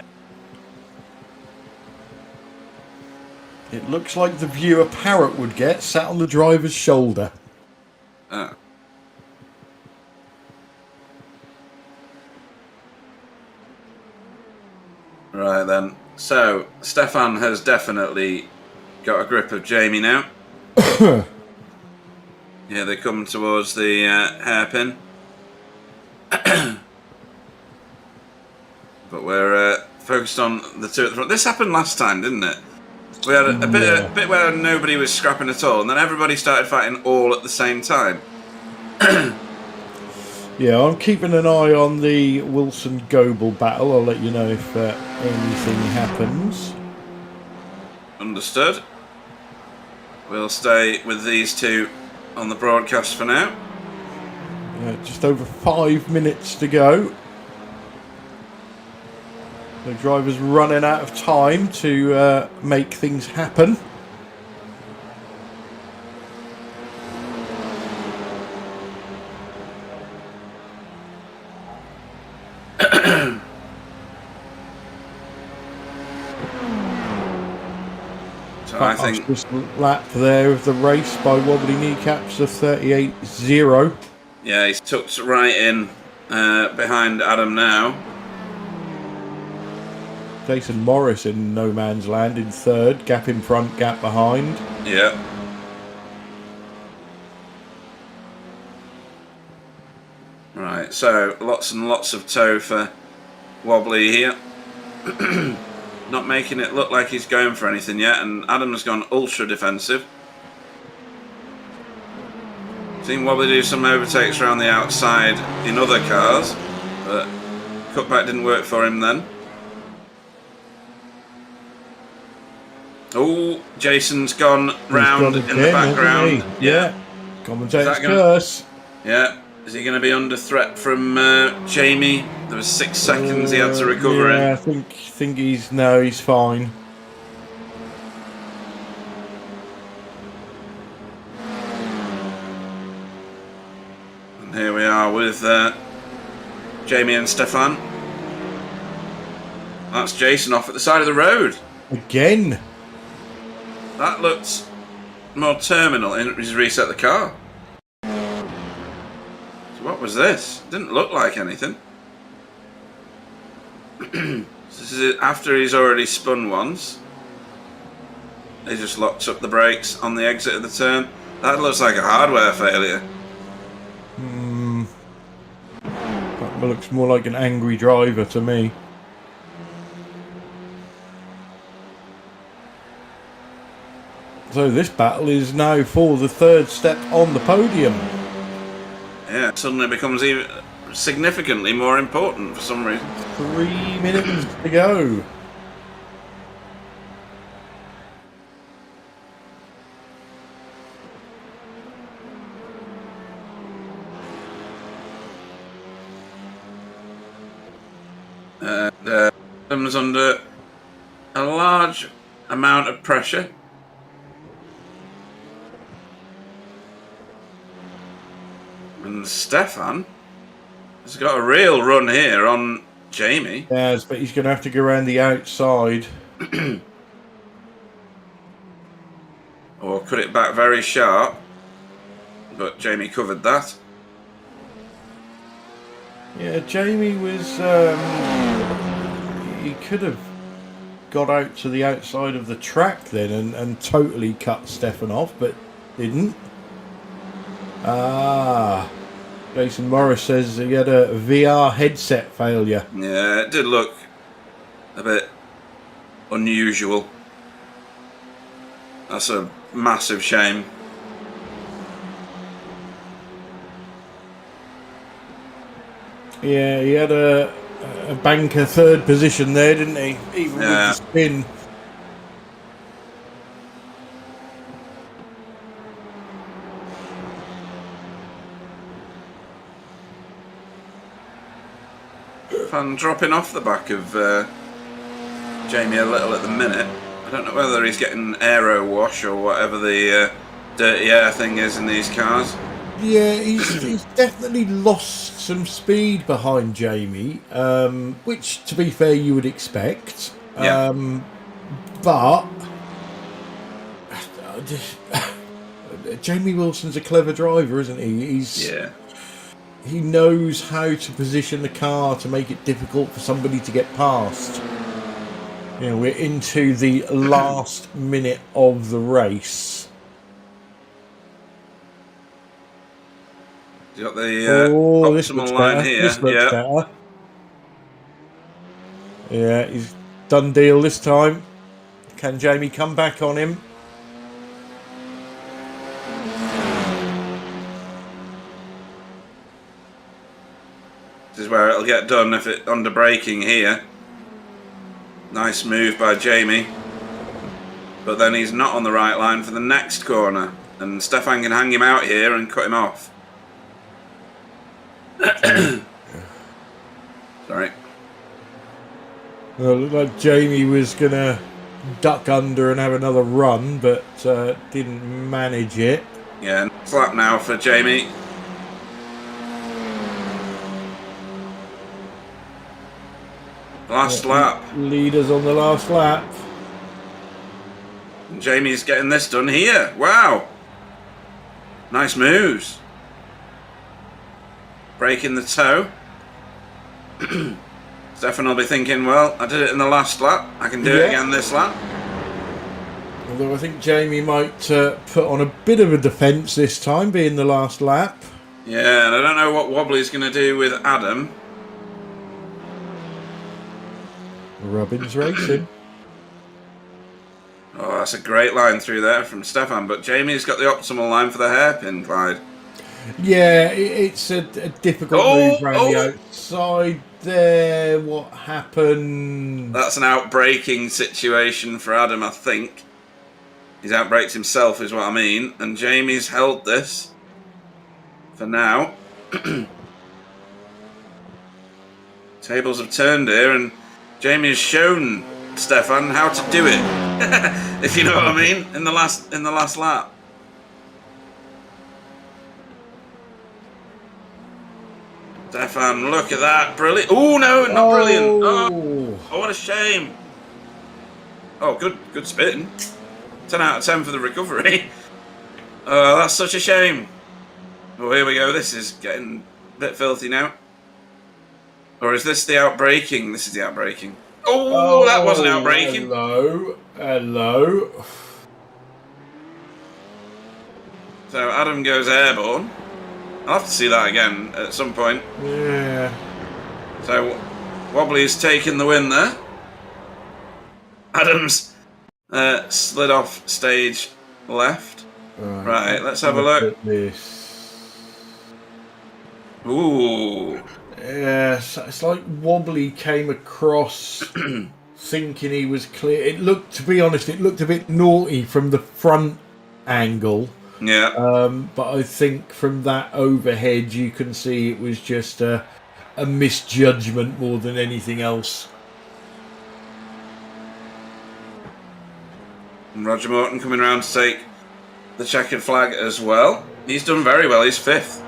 It looks like the view a parrot would get sat on the driver's shoulder. Oh. Right then. So, Stefan has definitely got a grip of Jamie now. Yeah, they come towards the hairpin. But we're focused on the two at the front. This happened last time, didn't it? We had a bit where nobody was scrapping at all, and then everybody started fighting all at the same time. Yeah, I'm keeping an eye on the Wilson-Goebel battle. I'll let you know if anything happens. Understood. We'll stay with these two on the broadcast for now. Just over 5 minutes to go. The driver's running out of time to make things happen. So I think Just lap there of the race by wobbly kneecaps of 38.0. yeah, he's tucked right in behind Adam now. Jason Morris in no man's land in 3rd, gap in front, gap behind. Yeah. Right, so lots and lots of tow for Wobbly here. Not making it look like he's going for anything yet, and Adam has gone ultra defensive. Seen Wobbly do some overtakes around the outside in other cars, but cutback didn't work for him then. Oh, Jason's gone round in the background. Yeah. Commentator's gonna- curse. Yeah. Is he going to be under threat from Jamie? There was 6 seconds he had to recover Yeah, in. I think he's fine. And here we are with Jamie and Stefan. That's Jason off at the side of the road. Again. That looked more terminal. He's reset the car. What was this? Didn't look like anything. This is after he's already spun once. He just locked up the brakes on the exit of the turn. That looks like a hardware failure. That looks more like an angry driver to me. So this battle is now for the 3rd step on the podium. Yeah, it suddenly becomes even significantly more important for some reason. 3 minutes to go. Comes under a large amount of pressure. And Stefan has got a real run here on Jamie. Yes, but he's going to have to go around the outside. Or cut it back very sharp. But Jamie covered that. Yeah, Jamie was... he could have got out to the outside of the track then and totally cut Stefan off, but didn't. Jason Morris says he had a VR headset failure. Yeah, it did look a bit unusual. That's a massive shame. Yeah, he had a banker third position there, didn't he? Even with the spin. Fan dropping off the back of Jamie a little at the minute. I don't know whether he's getting aero wash or whatever the dirty air thing is in these cars. Yeah, he's definitely lost some speed behind Jamie, which, to be fair, you would expect. Yeah. But Jamie Wilson's a clever driver, isn't he? He knows how to position the car to make it difficult for somebody to get past. You know, we're into the last minute of the race. You got the this looks optimal line better. here. This looks better. Yeah, he's done deal this time. Can Jamie come back on him? This is where it'll get done if it under braking here. Nice move by Jamie. But then he's not on the right line for the next corner. And Stefan can hang him out here and cut him off. Sorry. Well, it looked like Jamie was going to duck under and have another run, but didn't manage it. Yeah, next lap now for Jamie. Last lap. Leaders on the last lap. And Jamie's getting this done here. Wow. Nice moves. Breaking the toe. Stefan will be thinking, well, I did it in the last lap. I can do it again this lap. Although I think Jamie might put on a bit of a defence this time, being the last lap. Yeah, and I don't know what Wobbly's going to do with Adam. Robbins Racing. Oh, that's a great line through there from Stefan. But Jamie's got the optimal line for the hairpin, Clyde. Yeah, it's a difficult move around the outside there. What happened? That's an outbraking situation for Adam, I think. He's outbraked himself, is what I mean. And Jamie's held this for now. Tables have turned here, and Jamie has shown Stefan how to do it. If you know what I mean, in the last lap. Stefan, look at that. Brilliant. Oh, no, not brilliant. Oh, what a shame. Oh, good spin. 10 out of 10 for the recovery. Oh, that's such a shame. Oh, here we go. This is getting a bit filthy now. Or is this the outbraking? This is the outbraking. Oh, that wasn't outbraking. Hello. So Adam goes airborne. I'll have to see that again at some point. Yeah. So Wobbly's taken the win there. Adams slid off stage left. Right, let's have a look. At this. Ooh. Yeah, it's like Wobbly came across thinking he was clear. It looked, to be honest, it looked a bit naughty from the front angle. Yeah. But I think from that overhead you can see it was just a misjudgment more than anything else. And Roger Morton coming around to take the checkered flag as well. He's done very well. He's 5th.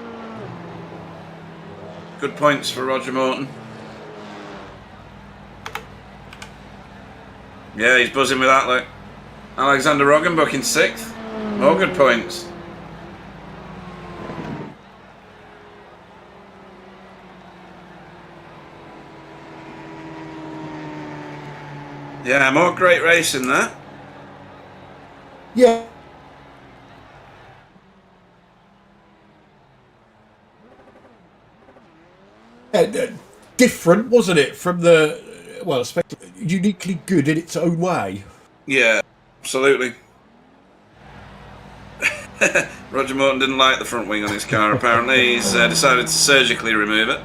Good points for Roger Morton. Yeah, he's buzzing with that, look. Alexander Roggenbuck in 6th. More good points. Yeah, more great racing there. Yeah. Different, wasn't it, from the, well, especially uniquely good in its own way. Yeah, absolutely. Roger Morton didn't like the front wing on his car, apparently. He's decided to surgically remove it.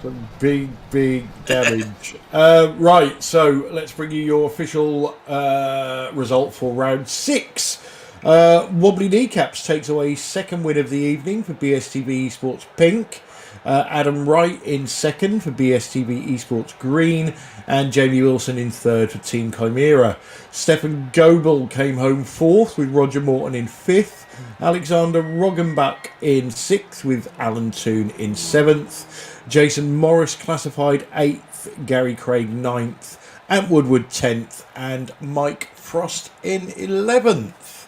Some big damage. Right, so let's bring you your official result for round 6. Wobbly Kneecaps takes away second win of the evening for BSTV Esports Pink. Adam Wright in second for BSTV Esports Green, and Jamie Wilson in third for Team Chimera. Stefan Goebel came home fourth with Roger Morton in fifth. Alexander Roggenbach in sixth with Alan Toon in seventh. Jason Morris classified 8th, Gary Craig 9th, Ant Woodward 10th, and Mike Frost in 11th.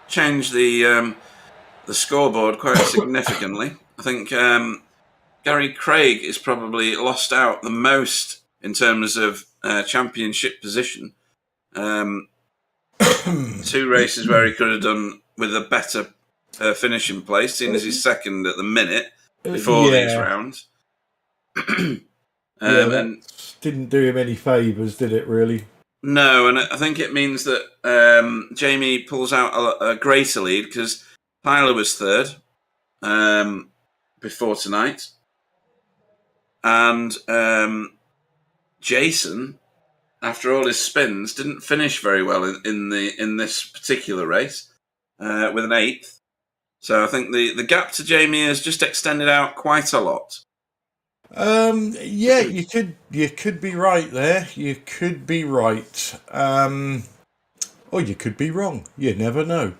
Changed the scoreboard quite significantly. I think Gary Craig is probably lost out the most in terms of championship position. 2 races where he could have done with a better finishing place, seeing as he's second at the minute before these rounds. And didn't do him any favours, did it, really? No, and I think it means that Jamie pulls out a greater lead because Tyler was third before tonight, and Jason, after all his spins, didn't finish very well in this particular race with an 8th. So I think the gap to Jamie has just extended out quite a lot. Yeah, you could be right there. You could be right. Or you could be wrong. You never know.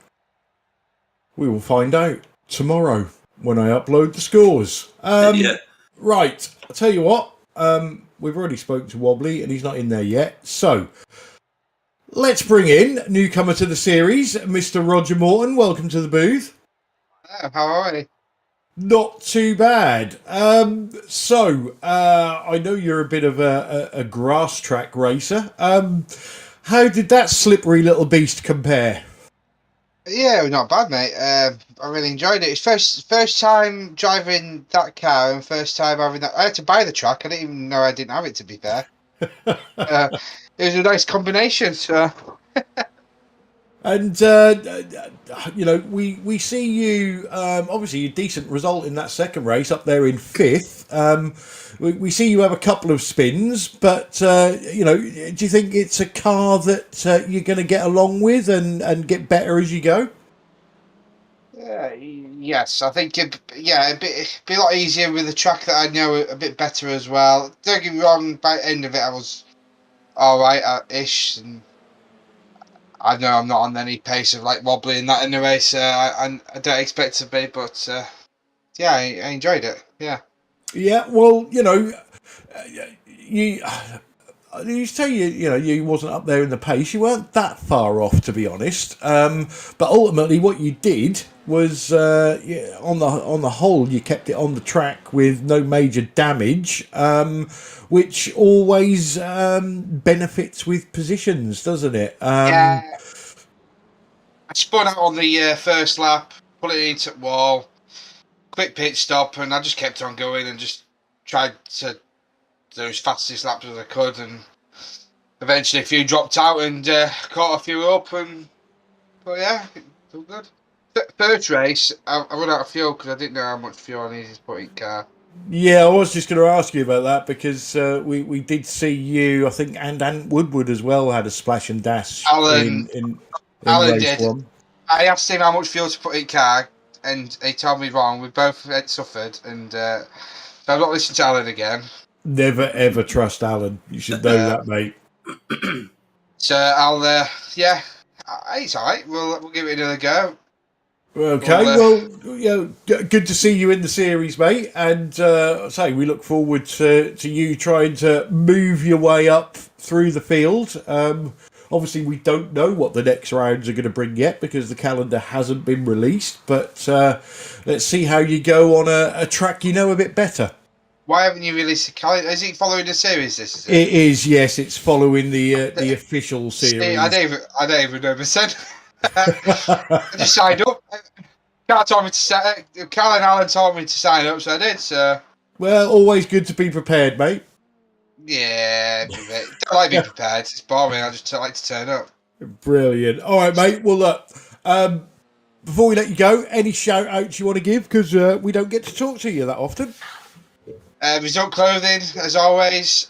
We will find out tomorrow when I upload the scores. Yeah. Right, I'll tell you what. We've already spoken to Wobbly and he's not in there yet. So let's bring in newcomer to the series, Mr. Roger Morton. Welcome to the booth. How are you? Not too bad. So I know you're a bit of a grass track racer. How did that slippery little beast compare? Yeah, not bad, mate. I really enjoyed it. It's first time driving that car and first time having that. I had to buy the track. I didn't even know I didn't have it, to be fair. It was a nice combination. So. And you know, we see you obviously a decent result in that second race up there in 5th. We see you have a couple of spins, but you know, do you think it's a car that you're going to get along with and get better as you go? Yes, I think it'd be a lot easier with the track that I know a bit better as well. Don't get me wrong, by the end of it I was alright-ish, and I know I'm not on any pace of like wobbly in that anyway, so I don't expect to be, but yeah, I enjoyed it. Yeah. Yeah, well, you know, you say you know you wasn't up there in the pace. You weren't that far off, to be honest. But ultimately, what you did was, on the whole, you kept it on the track with no major damage, which always benefits with positions, doesn't it? Yeah. I spun out on the first lap, put it into the wall, quick pit stop, and I just kept on going and just tried to do as fastest laps as I could, and eventually a few dropped out and caught a few up, but yeah, it was all good. First race, I ran out of fuel because I didn't know how much fuel I needed to put in the car. Yeah, I was just going to ask you about that because we did see you, I think, and Ant Woodward as well had a splash and dash. Alan race did. 1. I asked him how much fuel to put in the car, and he told me wrong. We both had suffered, and so I've not listened to Alan again. Never ever trust Alan. You should know that, mate. So I'll, it's all right. We'll give it another go. Okay, well, you know, good to see you in the series, mate. And say we look forward to you trying to move your way up through the field. Obviously, we don't know what the next rounds are going to bring yet because the calendar hasn't been released. But let's see how you go on a track you know a bit better. Why haven't you released the calendar? Is it following the series? This is it. It is, yes. It's following the official series. See, I don't even know. I just signed up. Carl told me to Carl and Alan told me to sign up, so I did. So. Well, always good to be prepared, mate. Yeah, don't like being prepared. It's boring. I just like to turn up. Brilliant. All right, mate. Well, look. Before we let you go, any shout outs you want to give? Because we don't get to talk to you that often. Result Clothing, as always,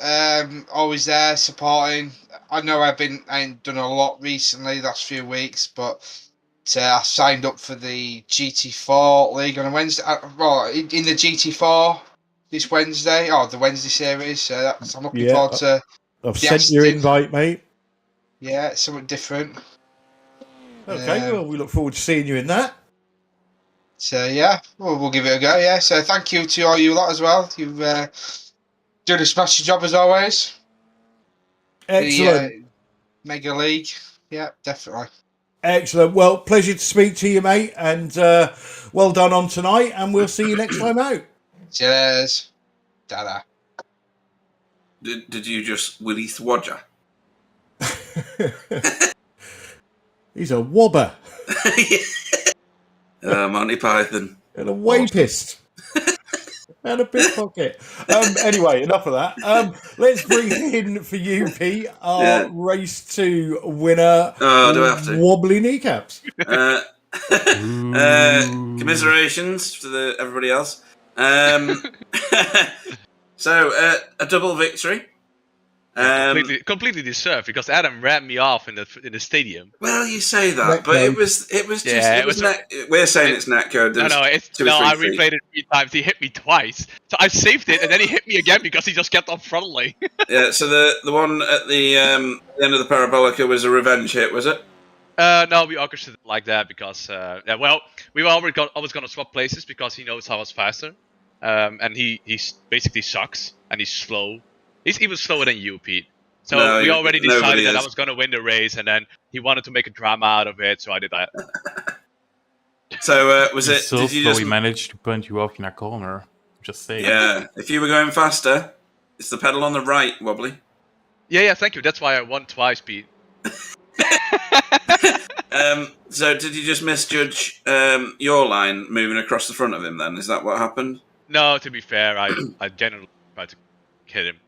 always there supporting. I know I ain't done a lot recently, last few weeks, but I signed up for the GT4 League on a Wednesday. In the GT4 this Wednesday, the Wednesday series. So I'm looking forward to. I've sent your invite, mate. Yeah, it's something different. Okay, well, we look forward to seeing you in that. So yeah, we'll give it a go. Yeah, so thank you to all you lot as well. You've done a smashing job as always. Excellent. The Mega League, yeah, definitely. Excellent. Well, pleasure to speak to you, mate, and well done on tonight. And we'll see you next time out. Cheers. Ta-da. Did you just Willie Thwodger? He's a wobber. Monty Python. And a wapist. And a pickpocket. Anyway, enough of that. Let's bring in for you, Pete, our race 2 winner. Oh, do I have to? Wobbly kneecaps. Commiserations to everybody else. So, a double victory. Completely deserved because Adam ran me off in the stadium. Well, you say that, but it was just. Yeah, we're saying it's netcode. I replayed it 3 times. He hit me twice, so I saved it, and then he hit me again because he just kept on throttling. Yeah. So the one at the end of the parabolica was a revenge hit, was it? No, we orchestrated it like that because we were always gonna swap places because he knows I was faster, and he basically sucks and he's slow. He's even slower than you, Pete. So we already decided that I was going to win the race, and then he wanted to make a drama out of it, so I did that. So was it? So did you slow just he managed to punch you off in a corner? Just saying. Yeah, if you were going faster, it's the pedal on the right, Wobbly. Yeah, thank you. That's why I won twice, Pete. So did you just misjudge your line moving across the front of him? Then is that what happened? No, to be fair, I generally tried to hit him.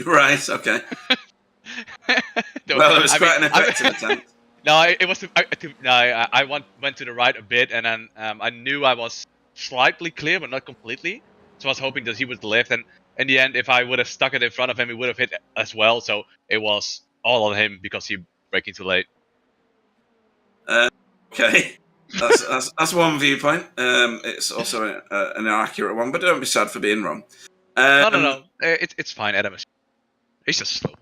Right. Okay. Well, it was quite an effective attempt. No, it was. I went to the right a bit, and then I knew I was slightly clear, but not completely. So I was hoping that he would lift, and in the end, if I would have stuck it in front of him, he would have hit as well. So it was all on him because he braking too late. Okay, that's one viewpoint. It's also an inaccurate one, but don't be sad for being wrong. No. It's fine, Adam. He's just slow.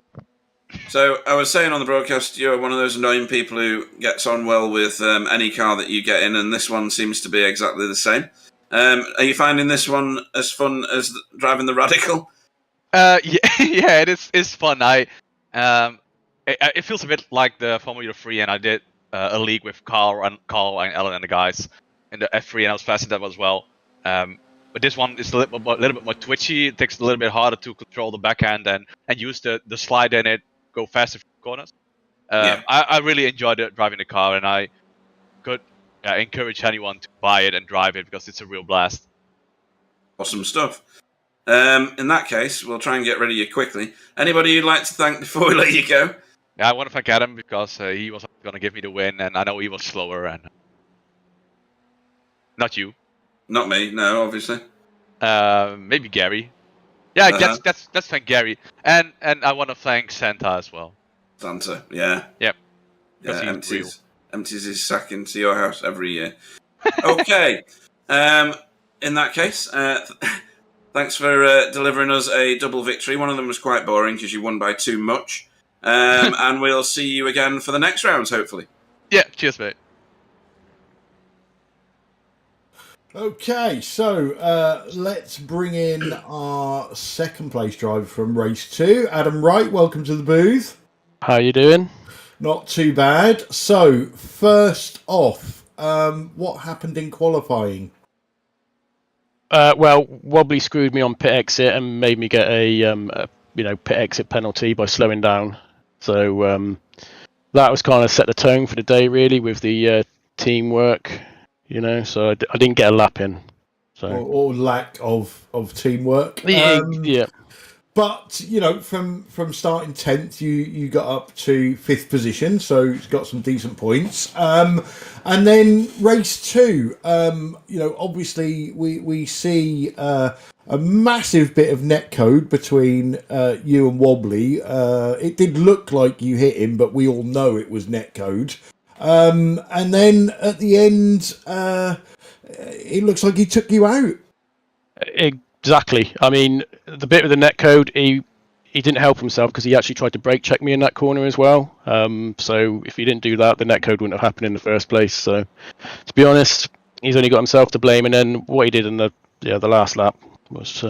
So I was saying on the broadcast, you're one of those annoying people who gets on well with any car that you get in, and this one seems to be exactly the same. Are you finding this one as fun as driving the Radical? Yeah, it is. It's fun. It feels a bit like the Formula 3, and I did a league with Carl and Ellen and the guys in the F3, and I was fast in that as well. But this one is a little bit more twitchy. It takes a little bit harder to control the backhand and use the slide in it, go faster through corners. I really enjoyed driving the car, and I could encourage anyone to buy it and drive it because it's a real blast. Awesome stuff. In that case, we'll try and get rid of you quickly. Anybody you'd like to thank before we let you go? Yeah, I want to thank Adam because he was going to give me the win, and I know he was slower. And not you. Not me, no, obviously. Maybe Gary. Yeah, that's thank Gary, and I want to thank Santa as well. Santa, yeah. Yep. Yeah, empties his sack into your house every year. Okay. In that case, thanks for delivering us a double victory. One of them was quite boring because you won by too much. And we'll see you again for the next rounds, hopefully. Yeah, cheers, mate. Okay, so let's bring in our second place driver from race 2, Adam Wright. Welcome to the booth. How you doing? Not too bad. So, first off, what happened in qualifying? Well, Wobbly screwed me on pit exit and made me get a pit exit penalty by slowing down. So that was kind of set the tone for the day, really, with the teamwork. So I didn't get a lap in. So Or lack of teamwork. yeah. But from starting 10th, you got up to 5th position, so it's got some decent points. And then race 2, obviously we see a massive bit of netcode between you and Wobbly. It did look like you hit him, but we all know it was netcode. And then at the end, it looks like he took you out. Exactly. I mean, the bit with the netcode, he didn't help himself because he actually tried to brake check me in that corner as well. So if he didn't do that, the netcode wouldn't have happened in the first place. So to be honest, he's only got himself to blame. And then what he did in the last lap was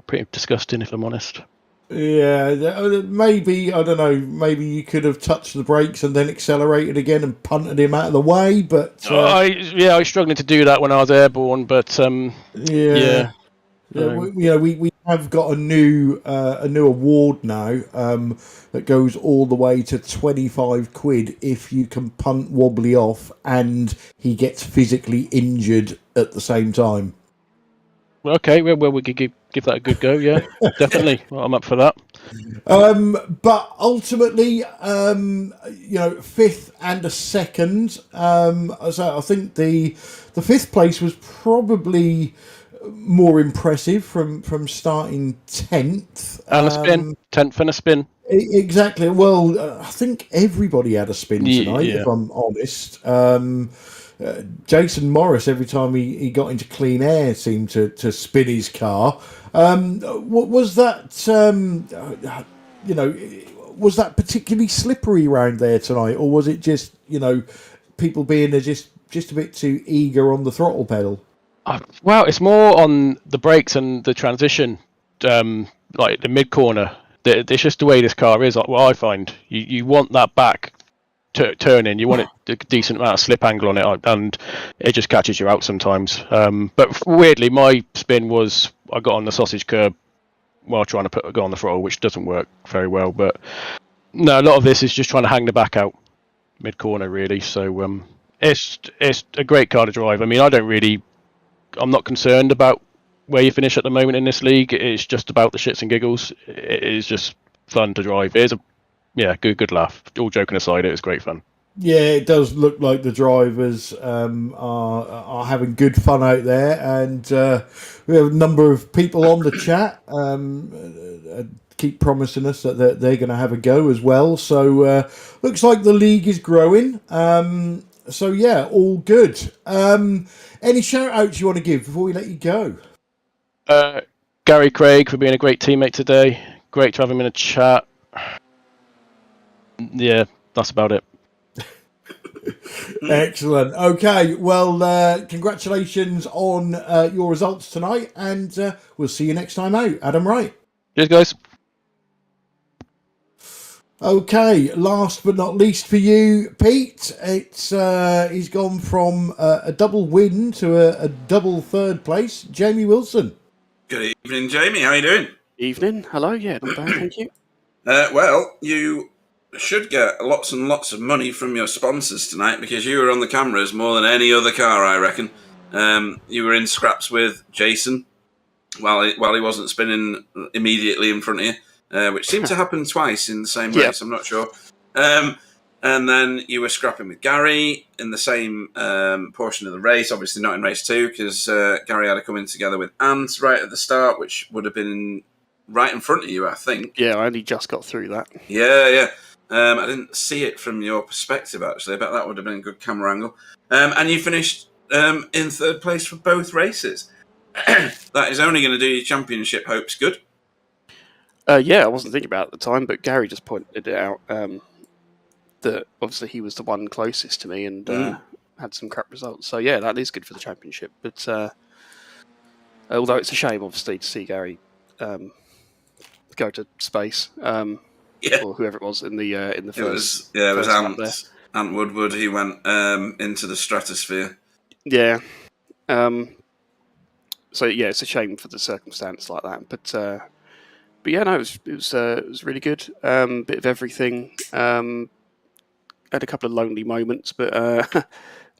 pretty disgusting, if I'm honest. Yeah, maybe, I don't know, maybe you could have touched the brakes and then accelerated again and punted him out of the way, but... I was struggling to do that when I was airborne, but yeah. We have got a new award now that goes all the way to 25 quid if you can punt Wobbly off and he gets physically injured at the same time. Okay, well we could give that a good go, yeah, definitely. Well, I'm up for that. But ultimately, 5th and a 2nd. So I think the 5th place was probably more impressive from starting 10th. And a spin, 10th and a spin. Exactly. Well, I think everybody had a spin tonight, if I'm honest. Jason Morris, every time he got into clean air, seemed to spin his car. What was that? Was that particularly slippery around there tonight, or was it just people being just a bit too eager on the throttle pedal? Well, it's more on the brakes and the transition, like the mid corner. It's just the way this car is. What I find, you want that back turning, you want a decent amount of slip angle on it, and it just catches you out sometimes. But weirdly, my spin was I got on the sausage curb while trying to go on the throttle, which doesn't work very well. But no, a lot of this is just trying to hang the back out mid corner, really. So it's a great car to drive. I mean, I'm not concerned about where you finish at the moment in this league. It's just about the shits and giggles. It is just fun to drive. It is good laugh. All joking aside, it was great fun. Yeah, it does look like the drivers are having good fun out there, and we have a number of people on the chat keep promising us that they're going to have a go as well. So looks like the league is growing. So yeah, all good. Any shout outs you want to give before we let you go? Gary Craig for being a great teammate today. Great to have him in a chat. Yeah, that's about it. Excellent. Okay, well, congratulations on your results tonight, and we'll see you next time out. Adam Wright. Cheers, guys. Okay, last but not least for you, Pete. He's gone from a double win to a double third place. Jamie Wilson. Good evening, Jamie. How are you doing? Evening. Hello. Yeah, not bad. Thank you. Well, you should get lots and lots of money from your sponsors tonight because you were on the cameras more than any other car, I reckon. You were in scraps with Jason while he wasn't spinning immediately in front of you, which seemed to happen twice in the same race. I'm not sure. And then you were scrapping with Gary in the same portion of the race, obviously not in race 2 because Gary had to come in together with Ant right at the start, which would have been right in front of you, I think. Yeah, I only just got through that. Yeah. I didn't see it from your perspective, actually. I bet that would have been a good camera angle. And you finished in third place for both races. That is only going to do your championship hopes good. Yeah, I wasn't thinking about it at the time, but Gary just pointed it out that obviously he was the one closest to me and had some crap results. So yeah, that is good for the championship. But although it's a shame, obviously, to see Gary go to space. Yeah. or whoever it was in the It first. was first lap there. Ant Woodward. He went into the stratosphere. Yeah. So yeah, it's a shame for the circumstance like that, but yeah, no, it was really good. Bit of everything. Had a couple of lonely moments, but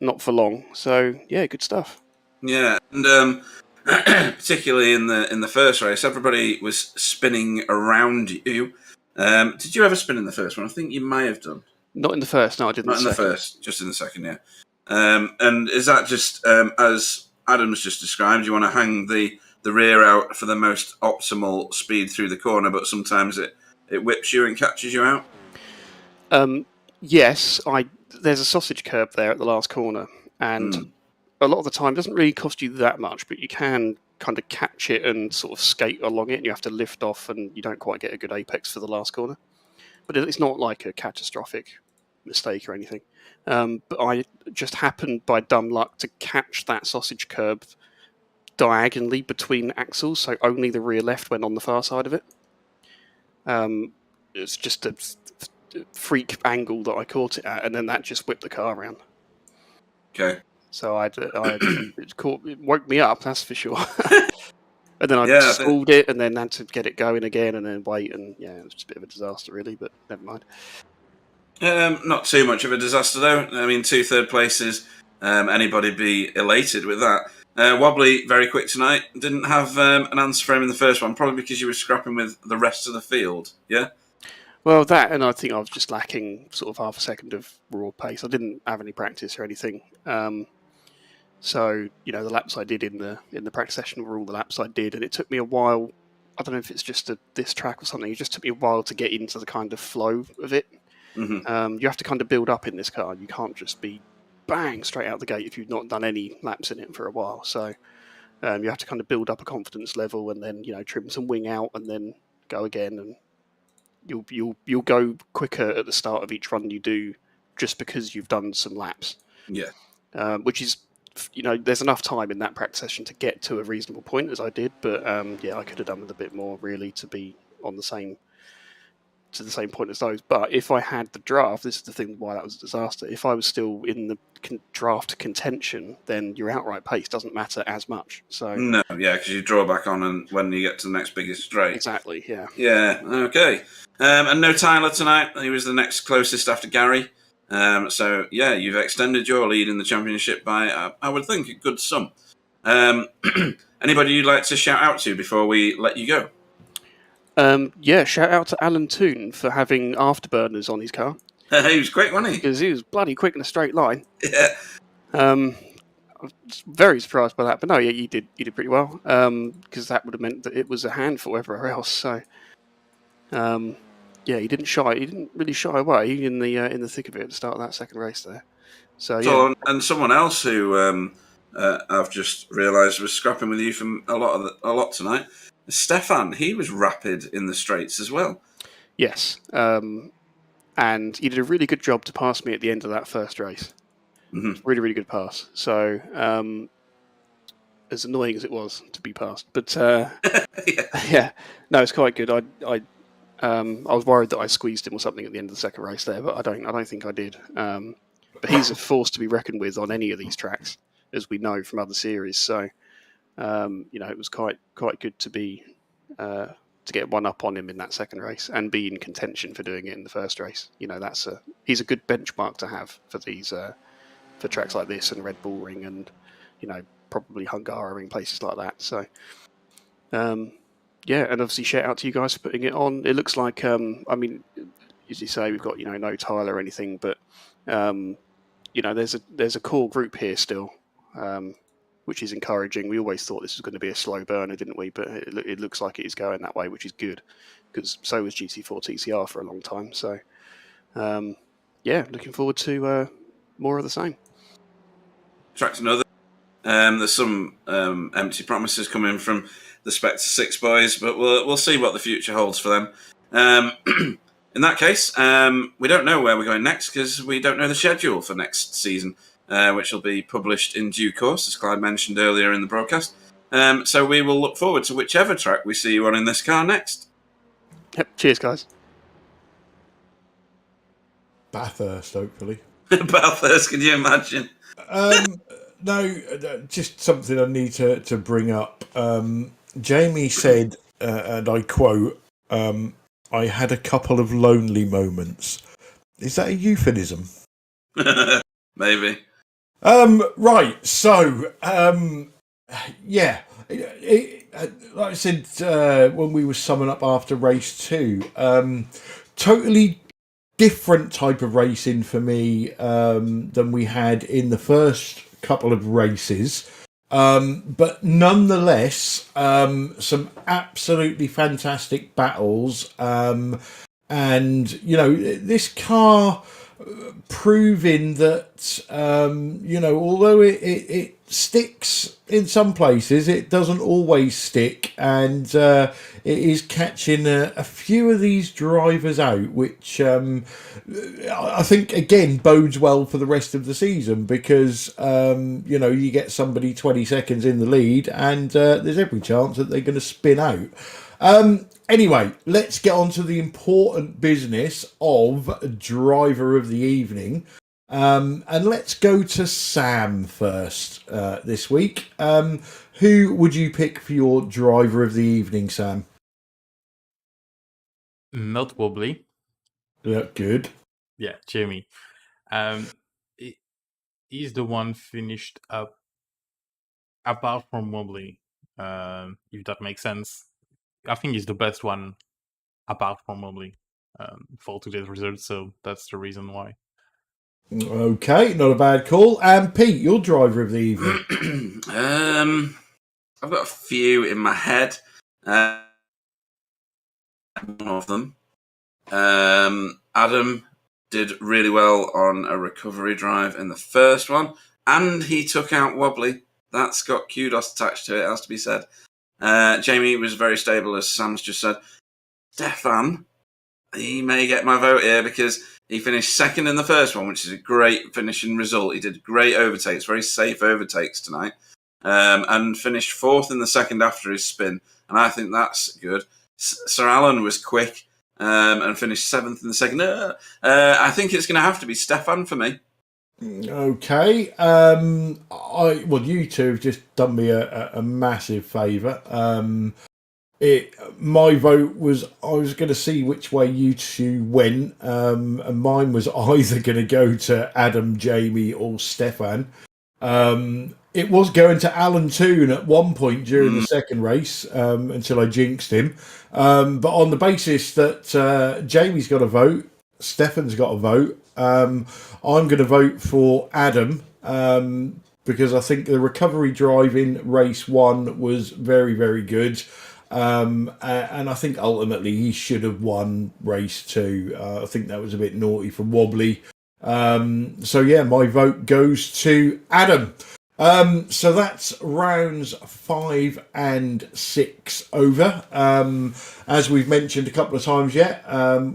not for long. So yeah, good stuff. Yeah, and particularly in the first race, everybody was spinning around you. Did you ever spin in the first one? I think you may have done. Not in the first. No, I didn't. Not in the first, just in the second. Yeah. And is that just as Adam's just described? You want to hang the rear out for the most optimal speed through the corner, but sometimes it whips you and catches you out. Yes, there's a sausage curb there at the last corner, and a lot of the time it doesn't really cost you that much, but you can kind of catch it and sort of skate along it, and you have to lift off, and you don't quite get a good apex for the last corner. But it's not like a catastrophic mistake or anything. But I just happened by dumb luck to catch that sausage curb diagonally between axles, so only the rear left went on the far side of it. It's just a freak angle that I caught it at, and then that just whipped the car around. Okay. So it woke me up, that's for sure. And then I stalled it, and then had to get it going again, and then wait, and yeah, it was just a bit of a disaster, really. But never mind. Not too much of a disaster, though. I mean, 2 third places. Anybody be elated with that? Wobbly, very quick tonight. Didn't have an answer for him in the first one, probably because you were scrapping with the rest of the field. Yeah. Well, that, and I think I was just lacking sort of half a second of raw pace. I didn't have any practice or anything. So, the laps I did in the practice session were all the laps I did, and it took me a while. I don't know if it's just this track or something. It just took me a while to get into the kind of flow of it. Mm-hmm. You have to kind of build up in this car. You can't just be bang straight out the gate if you've not done any laps in it for a while. So you have to kind of build up a confidence level, and then trim some wing out, and then go again, and you'll go quicker at the start of each run you do, just because you've done some laps. Yeah. Which is, there's enough time in that practice session to get to a reasonable point, as I did, but I could have done with a bit more, really, to be on the same point as those. But if I had the draft, this is the thing why that was a disaster. If I was still in the draft contention, then your outright pace doesn't matter as much. So no, yeah, because you draw back on and when you get to the next biggest straight. Exactly, yeah. Yeah, okay. And no Tyler tonight. He was the next closest after Gary. So yeah, you've extended your lead in the championship by, I would think, a good sum. Anybody you'd like to shout out to before we let you go? Yeah, shout out to Alan Toon for having afterburners on his car. He was quick, wasn't he? Because he was bloody quick in a straight line. Yeah. I was very surprised by that, but no, yeah, you did pretty well. Because that would have meant that it was a handful everywhere else. So, yeah, he didn't really shy away in the thick of it at the start of that second race there. So yeah. And someone else who I've just realised was scrapping with you from a lot tonight. Stefan, he was rapid in the straights as well. Yes, and he did a really good job to pass me at the end of that first race. Mm-hmm. Really, really good pass. So, as annoying as it was to be passed, but yeah, no, it's quite good. I was worried that I squeezed him or something at the end of the second race there, but I don't think I did. But he's a force to be reckoned with on any of these tracks, as we know from other series. So. It was quite good to be to get one up on him in that second race and be in contention for doing it in the first race. He's a good benchmark to have for these for tracks like this and Red Bull Ring and probably Hungaroring, places like that. So yeah, and obviously shout out to you guys for putting it on. It looks like as you say, we've got no Tyler or anything, but there's a core group here still. Which is encouraging. We always thought this was going to be a slow burner, didn't we? But it looks like it is going that way, which is good, because so was GT4 TCR for a long time. So, yeah, looking forward to more of the same. Track to another. There's some empty promises coming from the Spectre 6 boys, but we'll see what the future holds for them. In that case, we don't know where we're going next because we don't know the schedule for next season. Which will be published in due course, as Clyde mentioned earlier in the broadcast. So we will look forward to whichever track we see you on in this car next. Yep. Cheers, guys. Bathurst, hopefully. Bathurst, can you imagine? No, just something I need to bring up. Jamie said, and I quote, I had a couple of lonely moments. Is that a euphemism? Maybe. Right, so, yeah. Like I said, when we were summing up after race 2, totally different type of racing for me than we had in the first couple of races. But nonetheless, some absolutely fantastic battles. And, you know, this car proving that, you know, although it sticks in some places, it doesn't always stick. And it is catching a few of these drivers out, which I think, again, bodes well for the rest of the season because, you know, you get somebody 20 seconds in the lead and there's every chance that they're going to spin out. Anyway, let's get on to the important business of driver of the evening. And let's go to Sam first this week. Who would you pick for your driver of the evening, Sam? Not Wobbly. Yeah, good. Yeah, Jamie. He's the one finished up apart from Wobbly, if that makes sense. I think he's the best one apart from Wobbly for today's results, so that's the reason why. Okay, not a bad call. And Pete, your driver of the evening. I've got a few in my head. One of them. Adam did really well on a recovery drive in the first one, and he took out Wobbly. That's got kudos attached to it, has to be said. Jamie was very stable, as Sam's just said. Stefan, he may get my vote here because he finished second in the first one, which is a great finishing result. He did great overtakes, very safe overtakes tonight, and finished fourth in the second after his spin, and I think that's good. Sir Alan was quick and finished seventh in the second. I think it's going to have to be Stefan for me. Okay. Well, you two have just done me a massive favour. My vote was I was going to see which way you two went, and mine was either going to go to Adam, Jamie, or Stefan. It was going to Alan Toon at one point during the second race until I jinxed him. But on the basis that Jamie's got a vote, Stefan's got a vote, I'm going to vote for Adam because I think the recovery drive in race 1 was very, very good. And I think ultimately he should have won race 2. I think that was a bit naughty from Wobbly. So yeah, my vote goes to Adam. So that's rounds 5 and 6 over. As we've mentioned a couple of times yet,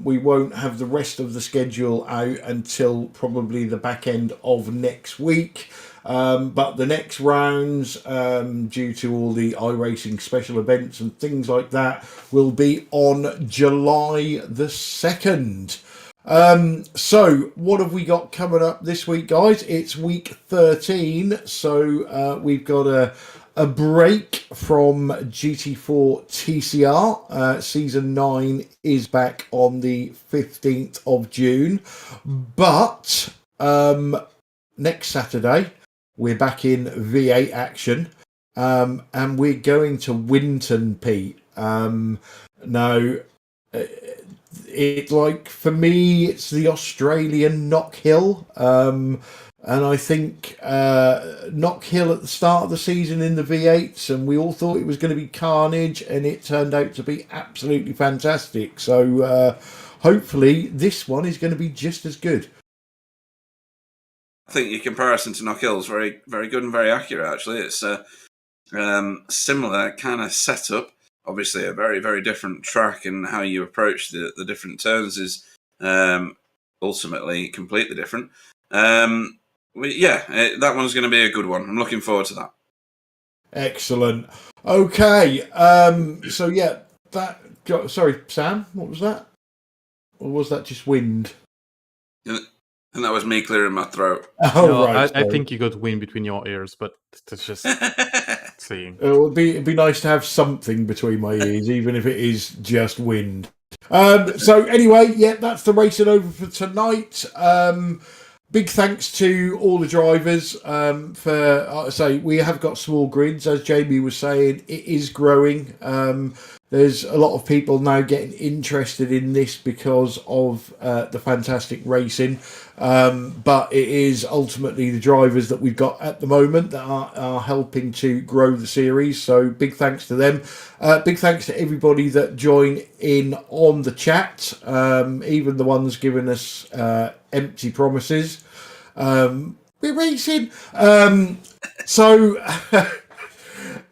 we won't have the rest of the schedule out until probably the back end of next week. But the next rounds, due to all the iRacing special events and things like that, will be on July the 2nd. So what have we got coming up this week, guys? It's week 13, so we've got a break from GT4 TCR. Season 9 is back on the 15th of June, but next Saturday we're back in V8 action, and we're going to Winton, Pete. Now, it's like, for me, it's the Australian Knock Hill. And I think Knock Hill at the start of the season in the V8s, and we all thought it was going to be carnage, and it turned out to be absolutely fantastic. So hopefully this one is going to be just as good. I think your comparison to Knock Hill is very, very good and very accurate, actually. It's a similar kind of setup. Obviously, a very, very different track, and how you approach the different turns is ultimately completely different. That one's going to be a good one. I'm looking forward to that. Excellent. Okay. So, yeah, sorry, Sam, what was that? Or was that just wind? And that was me clearing my throat. Oh, No, right. I sorry. think you got wind between your ears, but that's just saying. It'd be nice to have something between my ears, even if it is just wind. So anyway, yeah, that's the racing over for tonight. Big thanks to all the drivers for, we have got small grids, as Jamie was saying, it is growing. There's a lot of people now getting interested in this because of the fantastic racing. But it is ultimately the drivers that we've got at the moment that are helping to grow the series. So big thanks to them. Big thanks to everybody that joined in on the chat, even the ones giving us empty promises. We're racing.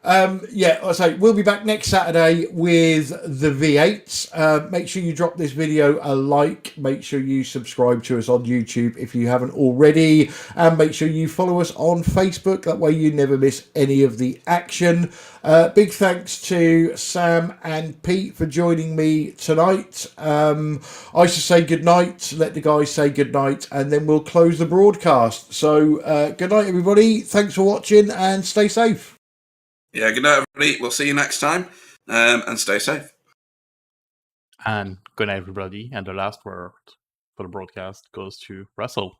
Yeah, I'll say we'll be back next Saturday with the V8s. Make sure you drop this video a like. Make sure you subscribe to us on YouTube if you haven't already. And make sure you follow us on Facebook. That way you never miss any of the action. Big thanks to Sam and Pete for joining me tonight. I should say goodnight. Let the guys say goodnight. And then we'll close the broadcast. So good night, everybody. Thanks for watching and stay safe. Yeah, good night, everybody. We'll see you next time, and stay safe. And good night, everybody. And the last word for the broadcast goes to Russell.